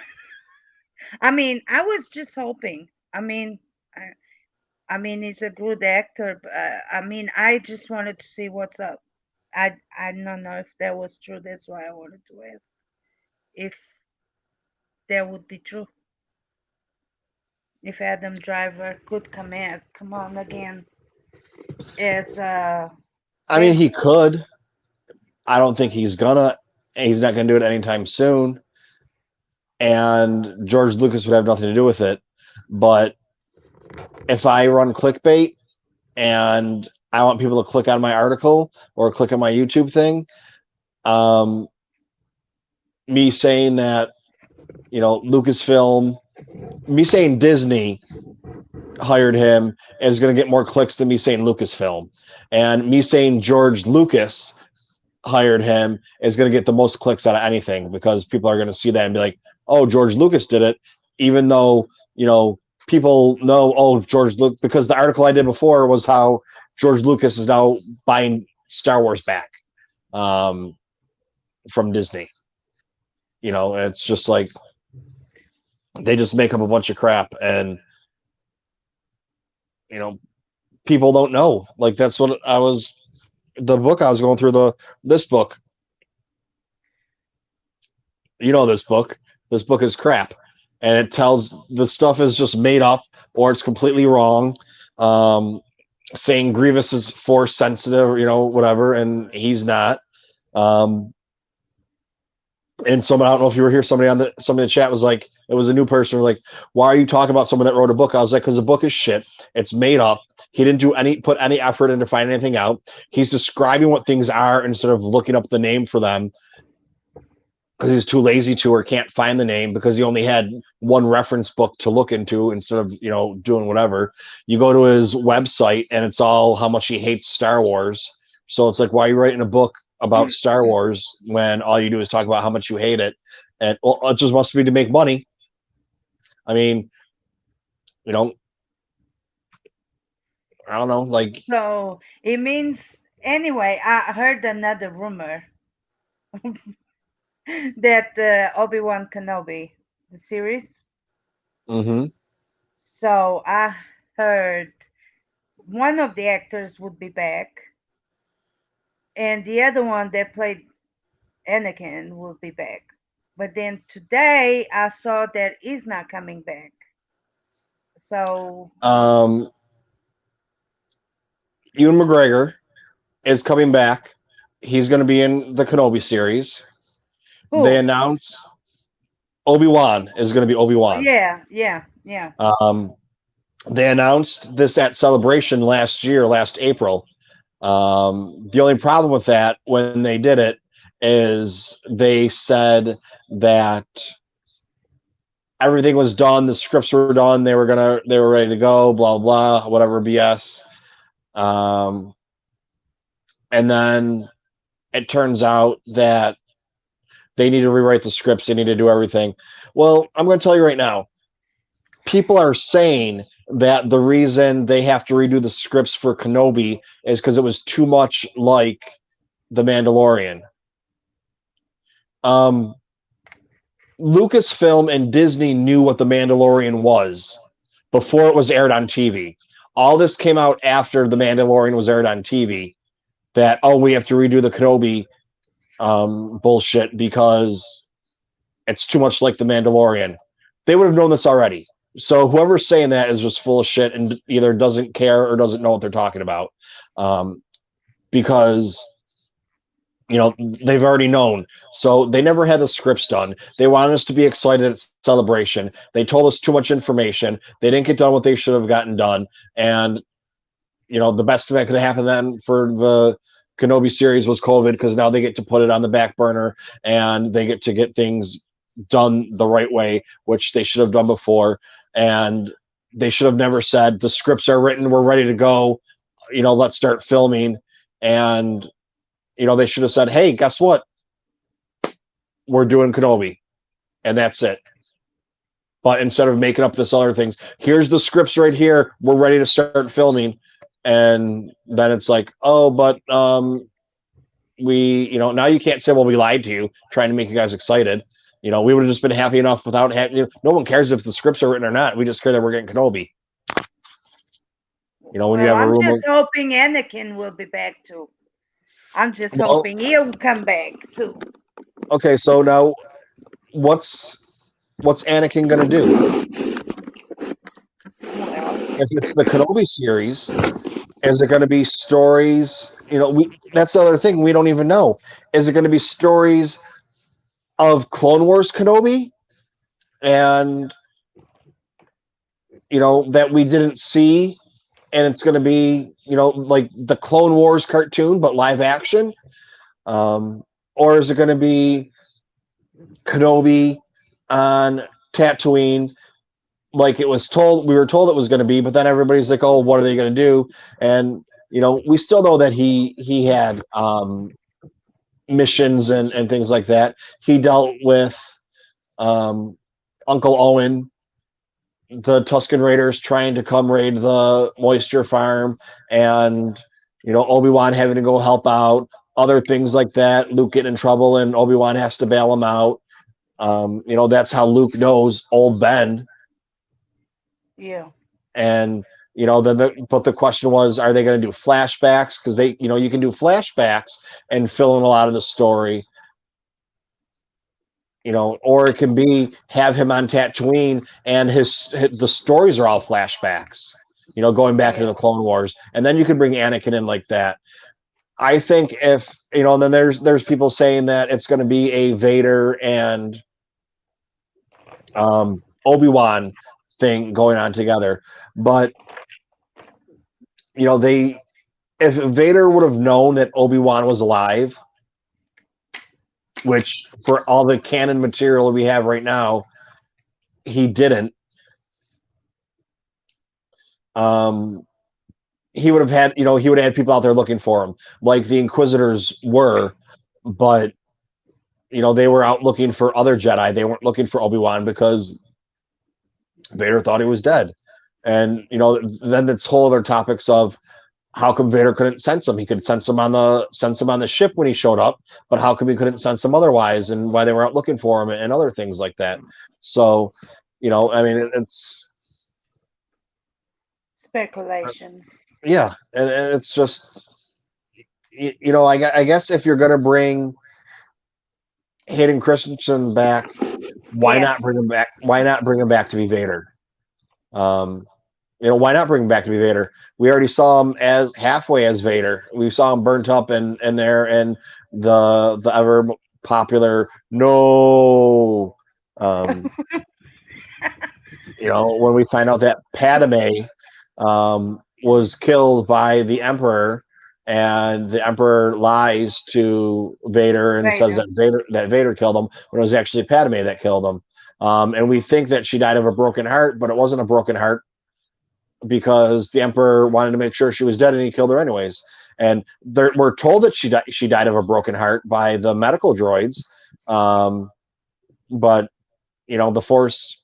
Speaker 3: I mean, I was just hoping. I, I mean, he's a good actor. But, I mean, I just wanted to see what's up. I don't know if that was true. That's why I wanted to ask if that would be true. If Adam Driver could come on again as
Speaker 1: I mean, he could. I don't think he's gonna. He's not gonna do it anytime soon. And George Lucas would have nothing to do with it. But if I run clickbait and I want people to click on my article or click on my YouTube thing, um, me saying that, Lucasfilm, me saying Disney hired him is going to get more clicks than me saying Lucasfilm. And me saying George Lucas hired him is going to get the most clicks out of anything because people are going to see that and be like, oh, George Lucas did it, even though, people know, oh, George Lucas, because the article I did before was how George Lucas is now buying Star Wars back from Disney. It's just like they just make up a bunch of crap and, people don't know. Like that's what the book I was going through, this book. This book. This book is crap. And it tells the stuff is just made up or it's completely wrong. Saying Grievous is force sensitive, whatever, and he's not. And someone, I don't know if you were here, somebody in the chat was like, it was a new person, like, why are you talking about someone that wrote a book? I was like, because the book is shit. It's made up. He didn't put any effort into finding anything out. He's describing what things are instead of looking up the name for them because he's too lazy to or can't find the name because he only had one reference book to look into instead of, doing whatever. You go to his website and it's all how much he hates Star Wars. So it's like, why are you writing a book about Star Wars when all you do is talk about how much you hate it? And well, it just must be to make money. I mean, I don't know, like.
Speaker 3: So it means anyway. I heard another rumor that Obi-Wan Kenobi, the series.
Speaker 1: Mm-hmm.
Speaker 3: So I heard one of the actors would be back, and the other one that played Anakin will be back. But then today I saw that he's not coming back. So
Speaker 1: Ewan McGregor is coming back. He's going to be in the Kenobi series. They
Speaker 3: who?
Speaker 1: announced Obi-Wan is going to be Obi-Wan.
Speaker 3: Yeah.
Speaker 1: They announced this at Celebration last April. The only problem with that when they did it is they said that everything was done, the scripts were done, they were ready to go, blah blah, whatever BS. And then it turns out that they need to rewrite the scripts, they need to do everything. Well, I'm going to tell you right now, people are saying that the reason they have to redo the scripts for Kenobi is because it was too much like The Mandalorian. Lucasfilm and Disney knew what The Mandalorian was before it was aired on TV. All this came out after The Mandalorian was aired on TV. That, oh, we have to redo the Kenobi bullshit because it's too much like The Mandalorian. They would have known this already. So whoever's saying that is just full of shit and either doesn't care or doesn't know what they're talking about. Because, they've already known. So they never had the scripts done. They wanted us to be excited at Celebration. They told us too much information. They didn't get done what they should have gotten done. And, the best thing that could happen then for Kenobi series was COVID because now they get to put it on the back burner and they get to get things done the right way, which they should have done before. And they should have never said the scripts are written, we're ready to go, let's start filming. And they should have said, hey, guess what? We're doing Kenobi, and that's it. But instead of making up this other things, here's the scripts right here. We're ready to start filming. And then it's like, oh, but now you can't say, well, we lied to you, trying to make you guys excited. We would have just been happy enough without having, no one cares if the scripts are written or not. We just care that we're getting Kenobi. When you have a room.
Speaker 3: I'm just hoping Anakin will be back too. I'm just hoping he'll come back too.
Speaker 1: Okay, so now what's Anakin gonna do? If it's the Kenobi series, is it going to be stories? That's the other thing we don't even know. Is it going to be stories of Clone Wars Kenobi, and that we didn't see, and it's going to be like the Clone Wars cartoon but live action, or is it going to be Kenobi on Tatooine? Like we were told it was going to be, but then everybody's like, oh, what are they going to do? And, we still know that he had missions and things like that. He dealt with Uncle Owen, the Tusken Raiders trying to come raid the moisture farm, and, Obi-Wan having to go help out, other things like that. Luke getting in trouble and Obi-Wan has to bail him out. That's how Luke knows old Ben.
Speaker 3: Yeah.
Speaker 1: And but the question was, are they going to do flashbacks? Because they, you can do flashbacks and fill in a lot of the story. Or it can be have him on Tatooine and the stories are all flashbacks. Going back into the Clone Wars, and then you could bring Anakin in like that. I think if and then there's people saying that it's going to be a Vader and Obi-Wan thing going on together. But if Vader would have known that Obi-Wan was alive, which for all the canon material we have right now, he didn't. He would have had, he would have had people out there looking for him, like the Inquisitors were, but they were out looking for other Jedi. They weren't looking for Obi-Wan because Vader thought he was dead. And then it's whole other topics of how come Vader couldn't sense him? He could sense him on the ship when he showed up, but how come he couldn't sense him otherwise, and why they were out looking for him and other things like that. So, I mean, it's
Speaker 3: speculation.
Speaker 1: Yeah, and it's just, I guess if you're gonna bring Hayden Christensen back, why not bring him back? Why not bring him back to be Vader? Why not bring him back to be Vader? We already saw him as halfway as Vader. We saw him burnt up and there, and the ever popular no. When we find out that Padme was killed by the Emperor, and the Emperor lies to Vader and says that Vader killed him, when it was actually Padme that killed him. And we think that she died of a broken heart, but it wasn't a broken heart, because the Emperor wanted to make sure she was dead, and he killed her anyways. And we're told that she died of a broken heart by the medical droids, but the Force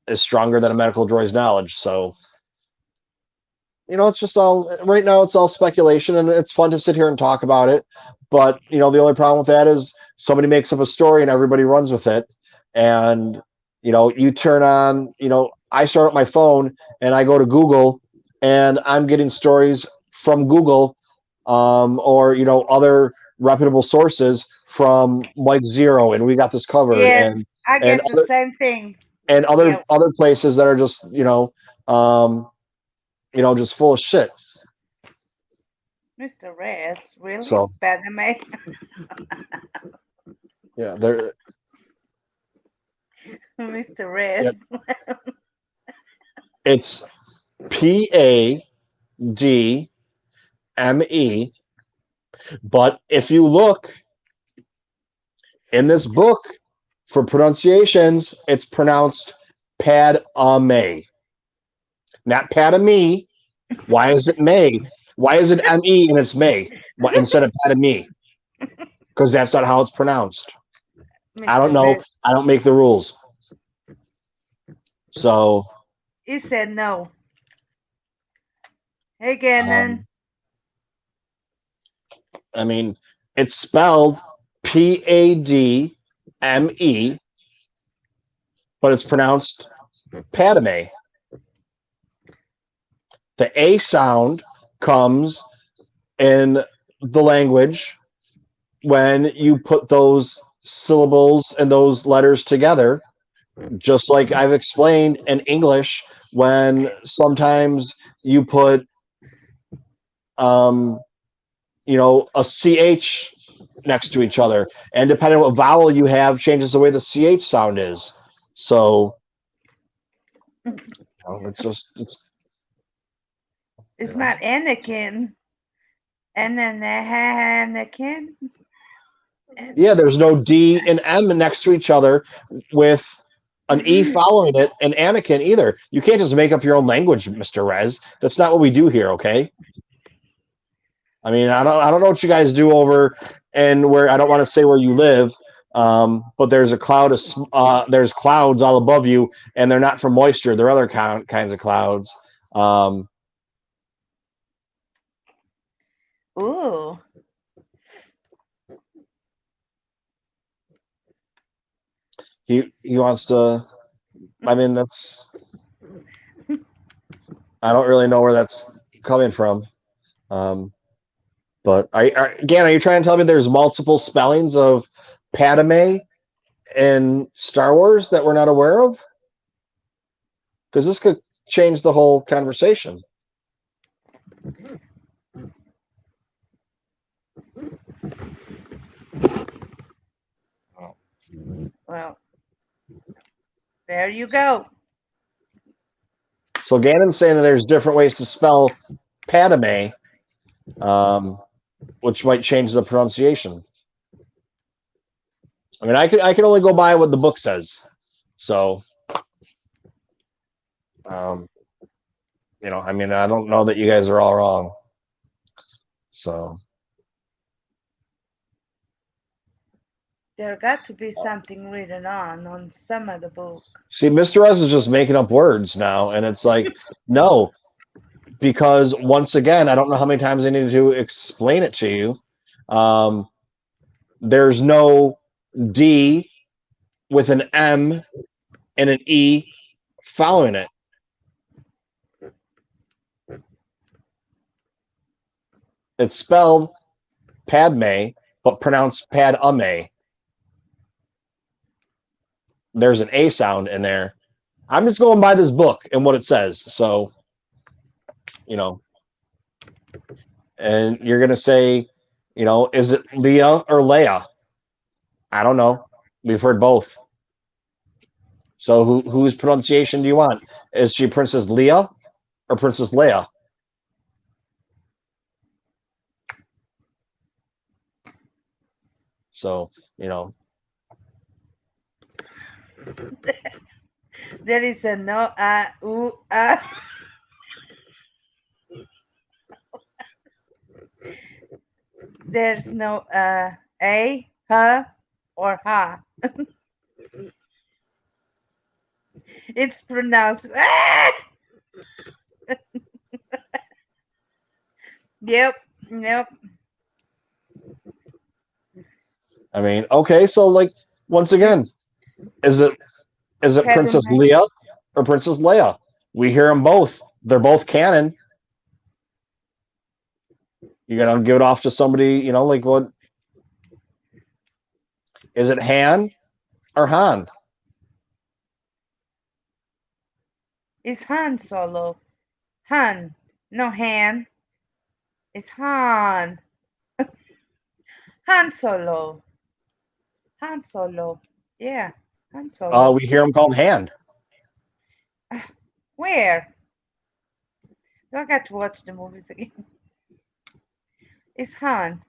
Speaker 1: is stronger than a medical droid's knowledge. So it's just all right now. It's all speculation, and it's fun to sit here and talk about it. But the only problem with that is somebody makes up a story and everybody runs with it. And you turn on, I start up my phone and I go to Google, and I'm getting stories from Google, or other reputable sources from like Zero, and we got this covered.
Speaker 3: Yes,
Speaker 1: and
Speaker 3: I get the same thing.
Speaker 1: And other places that are just just full of shit.
Speaker 3: Mr. Rez, really?
Speaker 1: So
Speaker 3: Padme?
Speaker 1: Yeah, they're
Speaker 3: Mr. Rez.
Speaker 1: Yep. It's PADME But if you look in this book for pronunciations, it's pronounced Padme, not Padme. Why is it May? Why is it M-E and it's May instead of Padme? Because that's not how it's pronounced. I don't
Speaker 3: Mr.
Speaker 1: know.
Speaker 3: Red,
Speaker 1: I don't make the rules. So,
Speaker 3: he said no. Hey, Gannon.
Speaker 1: I mean, it's spelled Padme, but it's pronounced Padme. The A sound comes in the language when you put those syllables and those letters together, just like I've explained in English, when sometimes you put, um, a CH next to each other, and depending on what vowel you have, changes the way the CH sound is. So, it's
Speaker 3: It's not Anakin. And then Anakin.
Speaker 1: yeah, there's no D and M next to each other with an E following it, and Anakin either. You can't just make up your own language, Mr. Rez. That's not what we do here, okay? I mean, I don't know what you guys do over and where I don't want to say where you live, but there's a cloud of there's clouds all above you, and they're not from moisture. They're other kinds of clouds.
Speaker 3: Ooh.
Speaker 1: He wants to. I mean, that's. I don't really know where that's coming from. But again, are you trying to tell me there's multiple spellings of Padme in Star Wars that we're not aware of? Because this could change the whole conversation.
Speaker 3: Well, there you go.
Speaker 1: So Gannon's saying that there's different ways to spell Padme, which might change the pronunciation. I mean, I can only go by what the book says. So, I mean, I don't know that you guys are all wrong. So,
Speaker 3: There got to be something written on some of the book.
Speaker 1: see, Mr. S is just making up words now, and it's like, no, because once again, I don't know how many times I need to explain it to you. There's no D with an M and an E following it. It's spelled Padme, but pronounced Padme. There's an A sound in there. I'm just going by this book and what it says. So, and you're going to say, is it Leah or Leia? I don't know. We've heard both. So whose pronunciation do you want? Is she Princess Leia or Princess Leia? So,
Speaker 3: There is a no, There's no a, huh, or ha. It's pronounced. Yep. Yep.
Speaker 1: I mean, okay, so like once again, is it Princess
Speaker 3: Padme.
Speaker 1: Leia or Princess Leia? We hear them both. They're both canon. You're gonna give it off to somebody, like what? Is it Han or Han?
Speaker 3: It's Han Solo. Han. No Han. It's Han. Han Solo. Han Solo. Yeah. Han Solo.
Speaker 1: We hear them called Han.
Speaker 3: Where? Do I got to watch the movies again? It's Han.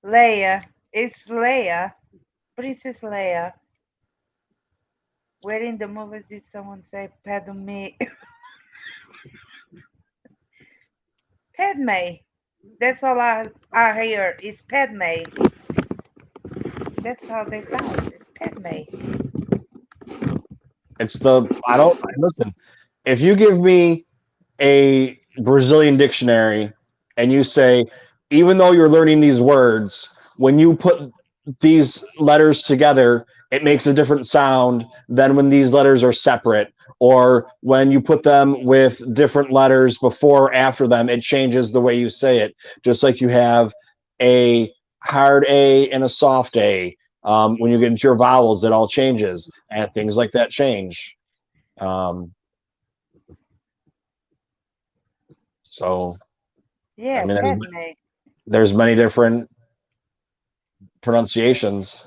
Speaker 3: Leia. It's Leia. Princess Leia. Where in the movies did someone say Padme? Padme. That's all I hear is Padme. That's how they sound. It's Padme.
Speaker 1: It's the I don't listen. If you give me a Brazilian dictionary and you say, even though you're learning these words, when you put these letters together, it makes a different sound than when these letters are separate, or when you put them with different letters before or after them, it changes the way you say it. Just like you have a hard A and a soft A. When you get into your vowels, it all changes, and things like that change. Um, so I
Speaker 3: Yeah,
Speaker 1: mean,
Speaker 3: Padme.
Speaker 1: there's many different pronunciations.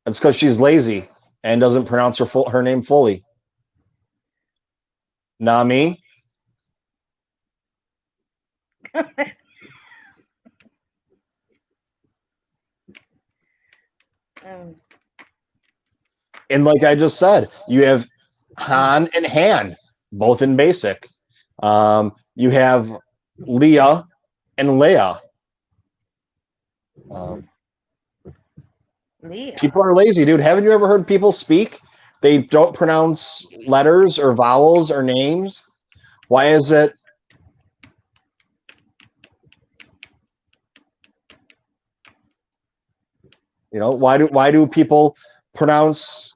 Speaker 1: It's because she's lazy and doesn't pronounce her name fully. Nami.
Speaker 3: um,
Speaker 1: And like I just said, you have Han and Han, both in basic. You have Leah and Leia. Um,
Speaker 3: Leah.
Speaker 1: People are lazy, dude. Haven't you ever heard people speak? They don't pronounce letters or vowels or names. Why is it? Why do people pronounce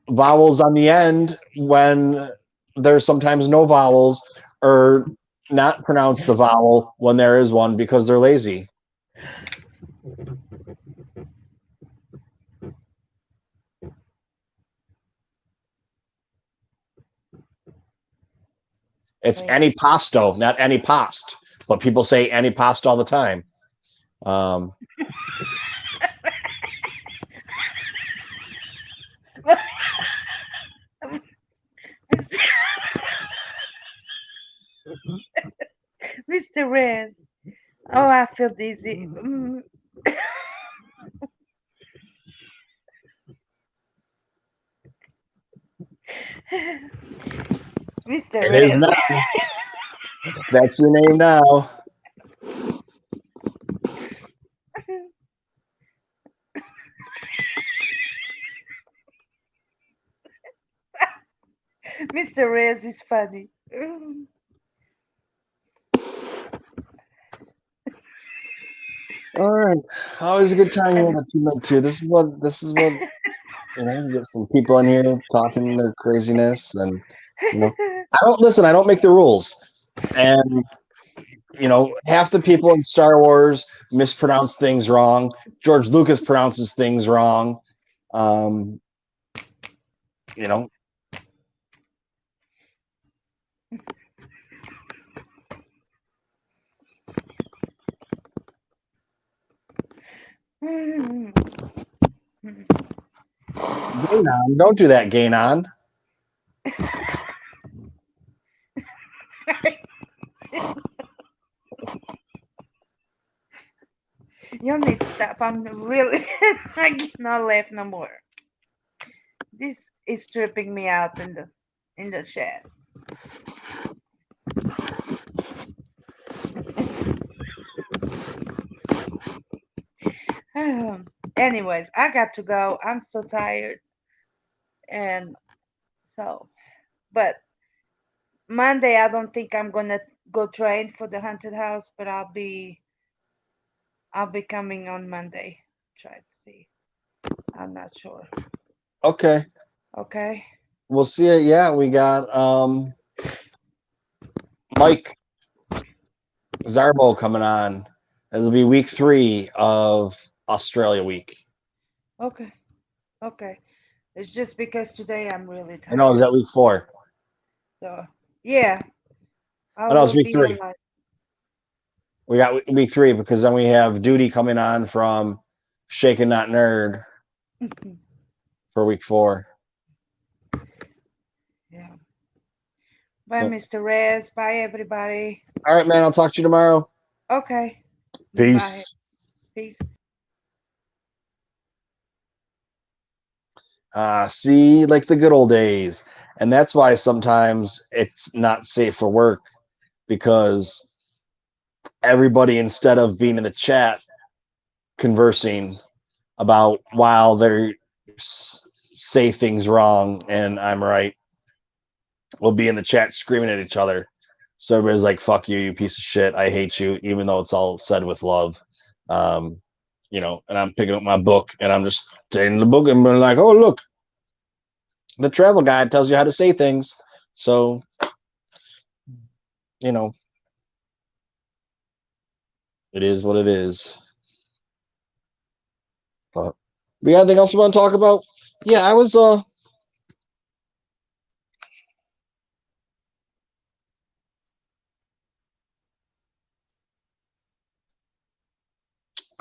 Speaker 1: vowels on the end when there's sometimes no vowels, or not pronounce the vowel when there is one because they're lazy? It's
Speaker 3: Wait.
Speaker 1: antipasto, not antipasto, but people say antipasto all the time. Um,
Speaker 3: Mr. Rez. Oh, I feel dizzy. Mr.
Speaker 1: it is
Speaker 3: Rez.
Speaker 1: now. That's your name now.
Speaker 3: Mr. Rez is funny.
Speaker 1: All right, always a good time here at TooMedToo. This is what get some people in here talking their craziness, and I don't listen. I don't make the rules, and half the people in Star Wars mispronounce things wrong. George Lucas pronounces things wrong. Um, you know, Ganon, don't do that, Ganon.
Speaker 3: You need to stop. I'm really. I cannot laugh no more. This is tripping me out in the chat. Anyways, I got to go. I'm so tired, and so. But Monday, I don't think I'm gonna go train for the haunted house, but I'll be coming on Monday. Try to see. I'm not sure.
Speaker 1: Okay,
Speaker 3: Okay.
Speaker 1: we'll see it. Yeah, we got Mike Zarbo coming on. It'll be week 3 of Australia week.
Speaker 3: Okay. Okay. It's just because today I'm really
Speaker 1: I know, is
Speaker 3: tired.
Speaker 1: that week 4?
Speaker 3: So yeah, I
Speaker 1: Oh no, it's
Speaker 3: will
Speaker 1: week
Speaker 3: be
Speaker 1: 3.
Speaker 3: online.
Speaker 1: We got week 3 because then we have Duty coming on from Shaken Not Nerd for week 4.
Speaker 3: Yeah. Bye,
Speaker 1: Yep.
Speaker 3: Mr. Rez. Bye, everybody.
Speaker 1: All right, man. I'll talk to you tomorrow.
Speaker 3: Okay. Bye.
Speaker 1: Peace.
Speaker 3: Peace.
Speaker 1: See, like the good old days. And that's why sometimes it's not safe for work, because everybody, instead of being in the chat conversing about while they say things wrong and I'm right, will be in the chat screaming at each other. So everybody's like, fuck you, you piece of shit. I hate you, even though it's all said with love. Um, and I'm picking up my book and I'm just taking the book and being like, oh, look, the travel guide tells you how to say things. So, you know, it is what it is. But we got anything else you want to talk about? Yeah,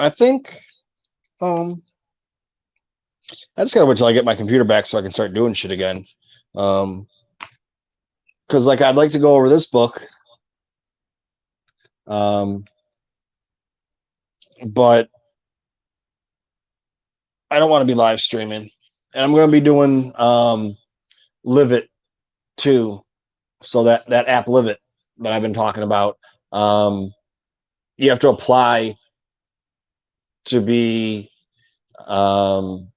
Speaker 1: I think I just gotta wait till I get my computer back so I can start doing shit again. Because like I'd like to go over this book, but I don't want to be live streaming, and I'm going to be doing Live It too. So that app Live It that I've been talking about, you have to apply to be able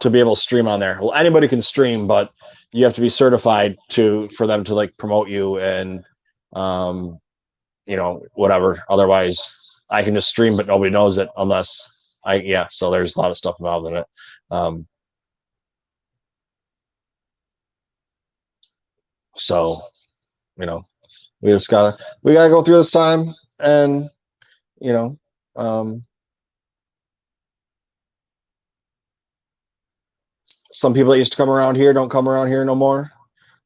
Speaker 1: to stream on there. Well, anybody can stream, but you have to be certified for them to like promote you and whatever. Otherwise, I can just stream, but nobody knows it unless yeah. So there's a lot of stuff involved in it. So we just gotta go through this time, and you know, some people that used to come around here don't come around here no more.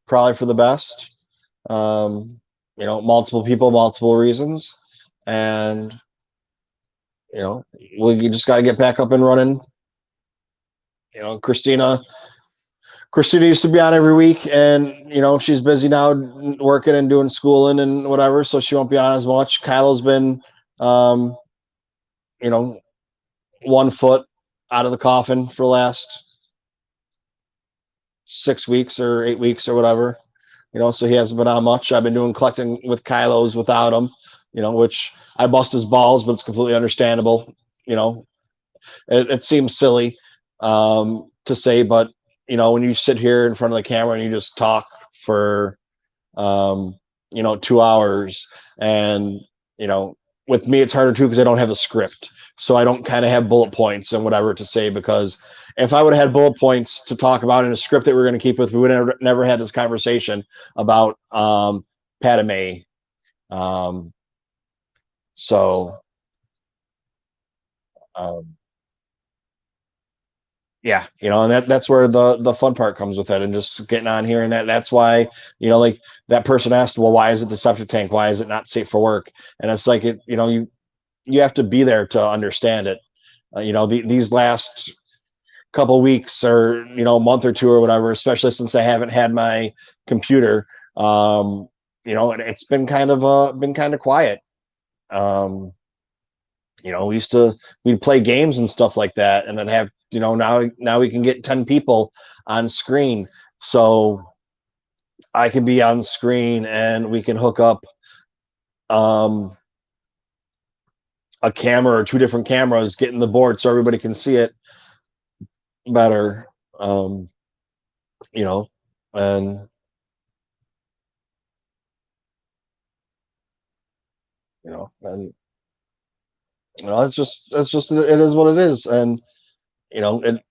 Speaker 1: Probably for the best. Multiple people, multiple reasons, and we just got to get back up and running. Christina used to be on every week, and she's busy now working and doing schooling and whatever, so she won't be on as much. Kylo's been, 1 foot out of the coffin for the last 6 weeks or 8 weeks or whatever. So he hasn't been on much. I've been doing collecting with Kylo's without him, which I bust his balls, but it's completely understandable. It seems silly to say, but when you sit here in front of the camera and you just talk for 2 hours, and with me it's harder too because I don't have a script, so I don't kind of have bullet points and whatever to say, because if I would have had bullet points to talk about in a script that we're going to keep with, we would have never had this conversation about Padme. So yeah, and that's where the fun part comes with it, and just getting on here, and that's why like that person asked, well, why is it the septic tank, why is it not safe for work? And it's like you have to be there to understand it. These last couple weeks or month or two or whatever, especially since I haven't had my computer, it's been kind of quiet. We'd play games and stuff like that, and then have now we can get 10 people on screen, so I can be on screen and we can hook up a camera or 2 different cameras, get in the board so everybody can see it better. And and it is what it is. And it,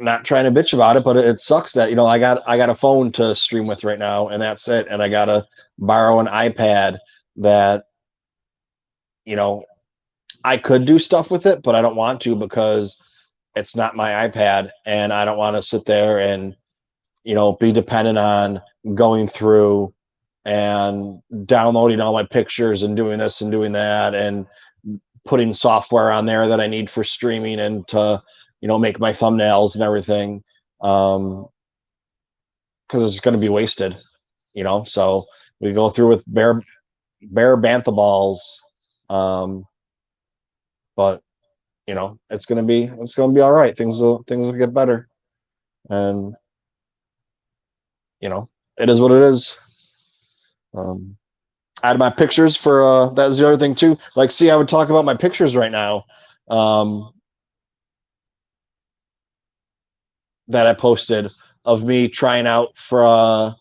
Speaker 1: not trying to bitch about it, but it sucks that I got a phone to stream with right now, and that's it. And I gotta borrow an iPad that I could do stuff with it, but I don't want to, because it's not my iPad, and I don't want to sit there and be dependent on going through and downloading all my pictures and doing this and doing that and putting software on there that I need for streaming and to make my thumbnails and everything, because it's going to be wasted. So we go through with bare bantha balls, but it's gonna be all right. Things will get better, and it is what it is. I had my pictures for that was the other thing too. Like, see, I would talk about my pictures right now, that I posted of me trying out for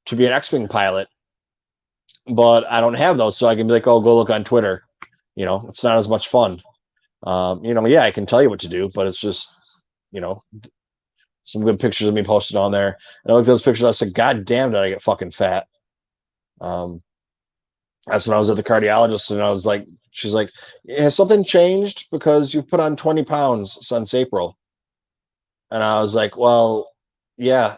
Speaker 1: to be an X-wing pilot, but I don't have those, so I can be like, oh, go look on Twitter. It's not as much fun. Yeah, I can tell you what to do, but it's just, some good pictures of me posted on there. And I looked at those pictures, I said, God damn, did I get fucking fat? That's when I was at the cardiologist, and I was like, she's like, has something changed? Because you've put on 20 pounds since April. And I was like, well, yeah,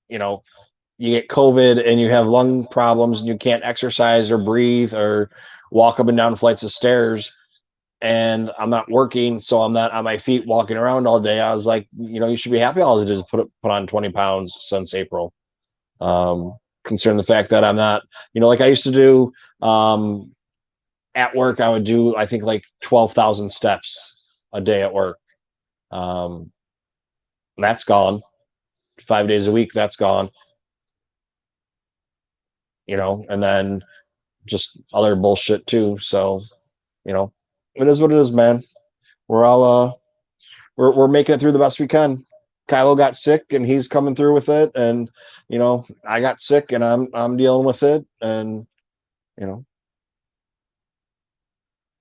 Speaker 1: you get COVID and you have lung problems and you can't exercise or breathe or walk up and down flights of stairs. And I'm not working, so I'm not on my feet walking around all day. I was like, you should be happy all I did is put on 20 pounds since April. Considering the fact that I'm not, like I used to do at work, I would do, I think, like 12,000 steps a day at work. That's gone. 5 days a week, that's gone. And then just other bullshit too. So, it is what it is, man. We're all we're making it through the best we can. Kylo got sick and he's coming through with it, and I got sick and I'm dealing with it, and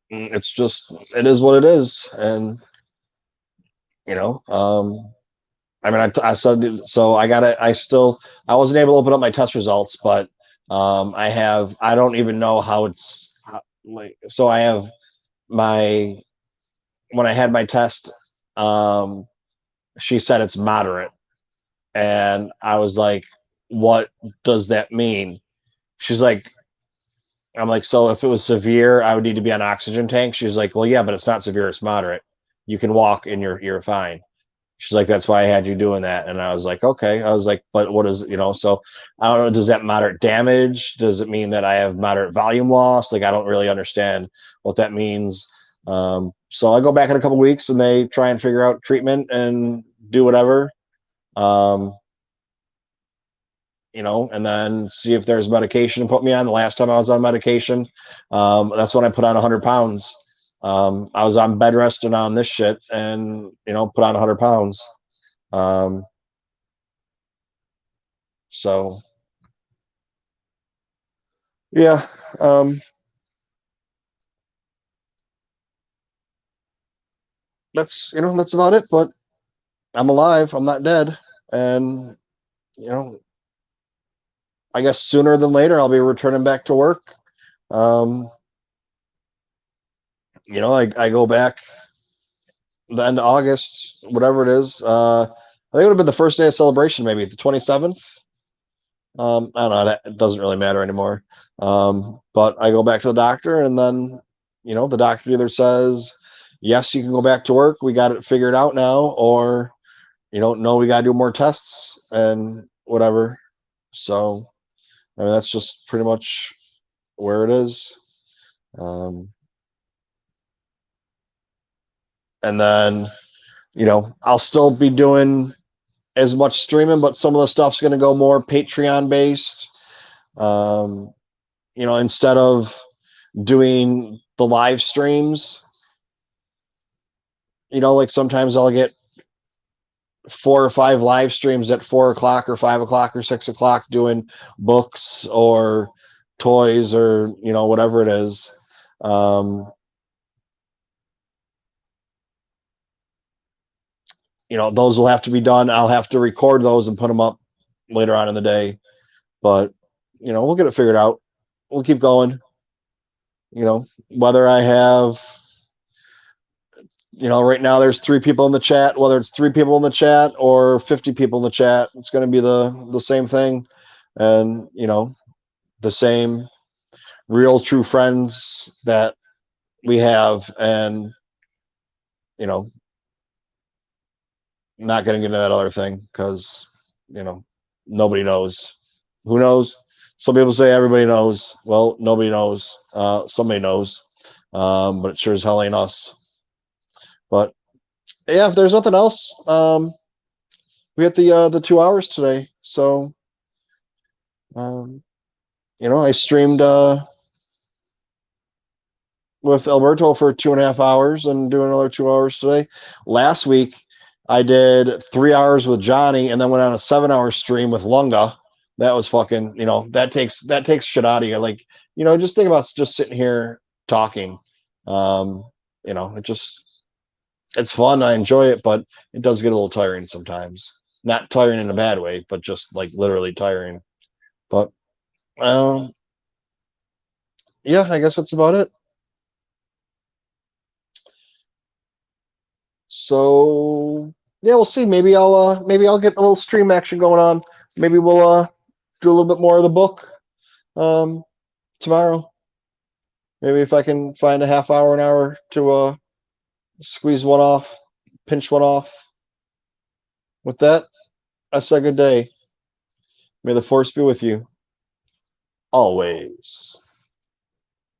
Speaker 1: it's just, it is what it is. And I mean, I said, so I wasn't able to open up my test results, but I don't even know how it's like, so I have when I had my test, she said it's moderate. And I was like, what does that mean? She's like, I'm like, so if it was severe, I would need to be on oxygen tank. She's like, well, yeah, but it's not severe, it's moderate. You can walk and you're fine. She's like, that's why I had you doing that. And I was like, okay. I was like, but what is, so I don't know, does that moderate damage? Does it mean that I have moderate volume loss? Like, I don't really understand what that means. So I go back in a couple of weeks and they try and figure out treatment and do whatever. And then see if there's medication to put me on. The last time I was on medication, that's when I put on 100 pounds. I was on bed rest and on this shit, and put on 100 pounds. So yeah, that's about it. But I'm alive. I'm not dead, and I guess sooner than later I'll be returning back to work. I go back the end of August, whatever it is. I think it would have been the first day of celebration, maybe the 27th. I don't know. It doesn't really matter anymore. But I go back to the doctor, and then, the doctor either says, yes, you can go back to work. We got it figured out now. Or, no, we got to do more tests and whatever. So, I mean, that's just pretty much where it is. And then, I'll still be doing as much streaming, but some of the stuff's going to go more Patreon based. Instead of doing the live streams, like sometimes I'll get 4 or 5 live streams at 4 o'clock or 5 o'clock or 6 o'clock doing books or toys or, whatever it is. Those will have to be done. I'll have to record those and put them up later on in the day, but we'll get it figured out. We'll keep going. Whether I have, right now there's 3 people in the chat, whether it's 3 people in the chat or 50 people in the chat, it's going to be the same thing. And, the same real true friends that we have, and, not getting into that other thing because, nobody knows. Who knows? Some people say everybody knows. Well, nobody knows. Somebody knows. but it sure as hell ain't us. But yeah, if there's nothing else, we hit the 2 hours today. So I streamed with Alberto for 2.5 hours and doing another 2 hours today. Last week I did 3 hours with Johnny and then went on a 7 hour stream with Lunga. That was fucking, that takes shit out of you. Like, just think about just sitting here talking. It's fun. I enjoy it, but it does get a little tiring sometimes. Not tiring in a bad way, but just like literally tiring. But yeah, I guess that's about it. So yeah, we'll see. Maybe I'll get a little stream action going on. Maybe we'll do a little bit more of the book tomorrow. Maybe if I can find a half hour, an hour to squeeze one off, pinch one off. With that, I say good day. May the force be with you always.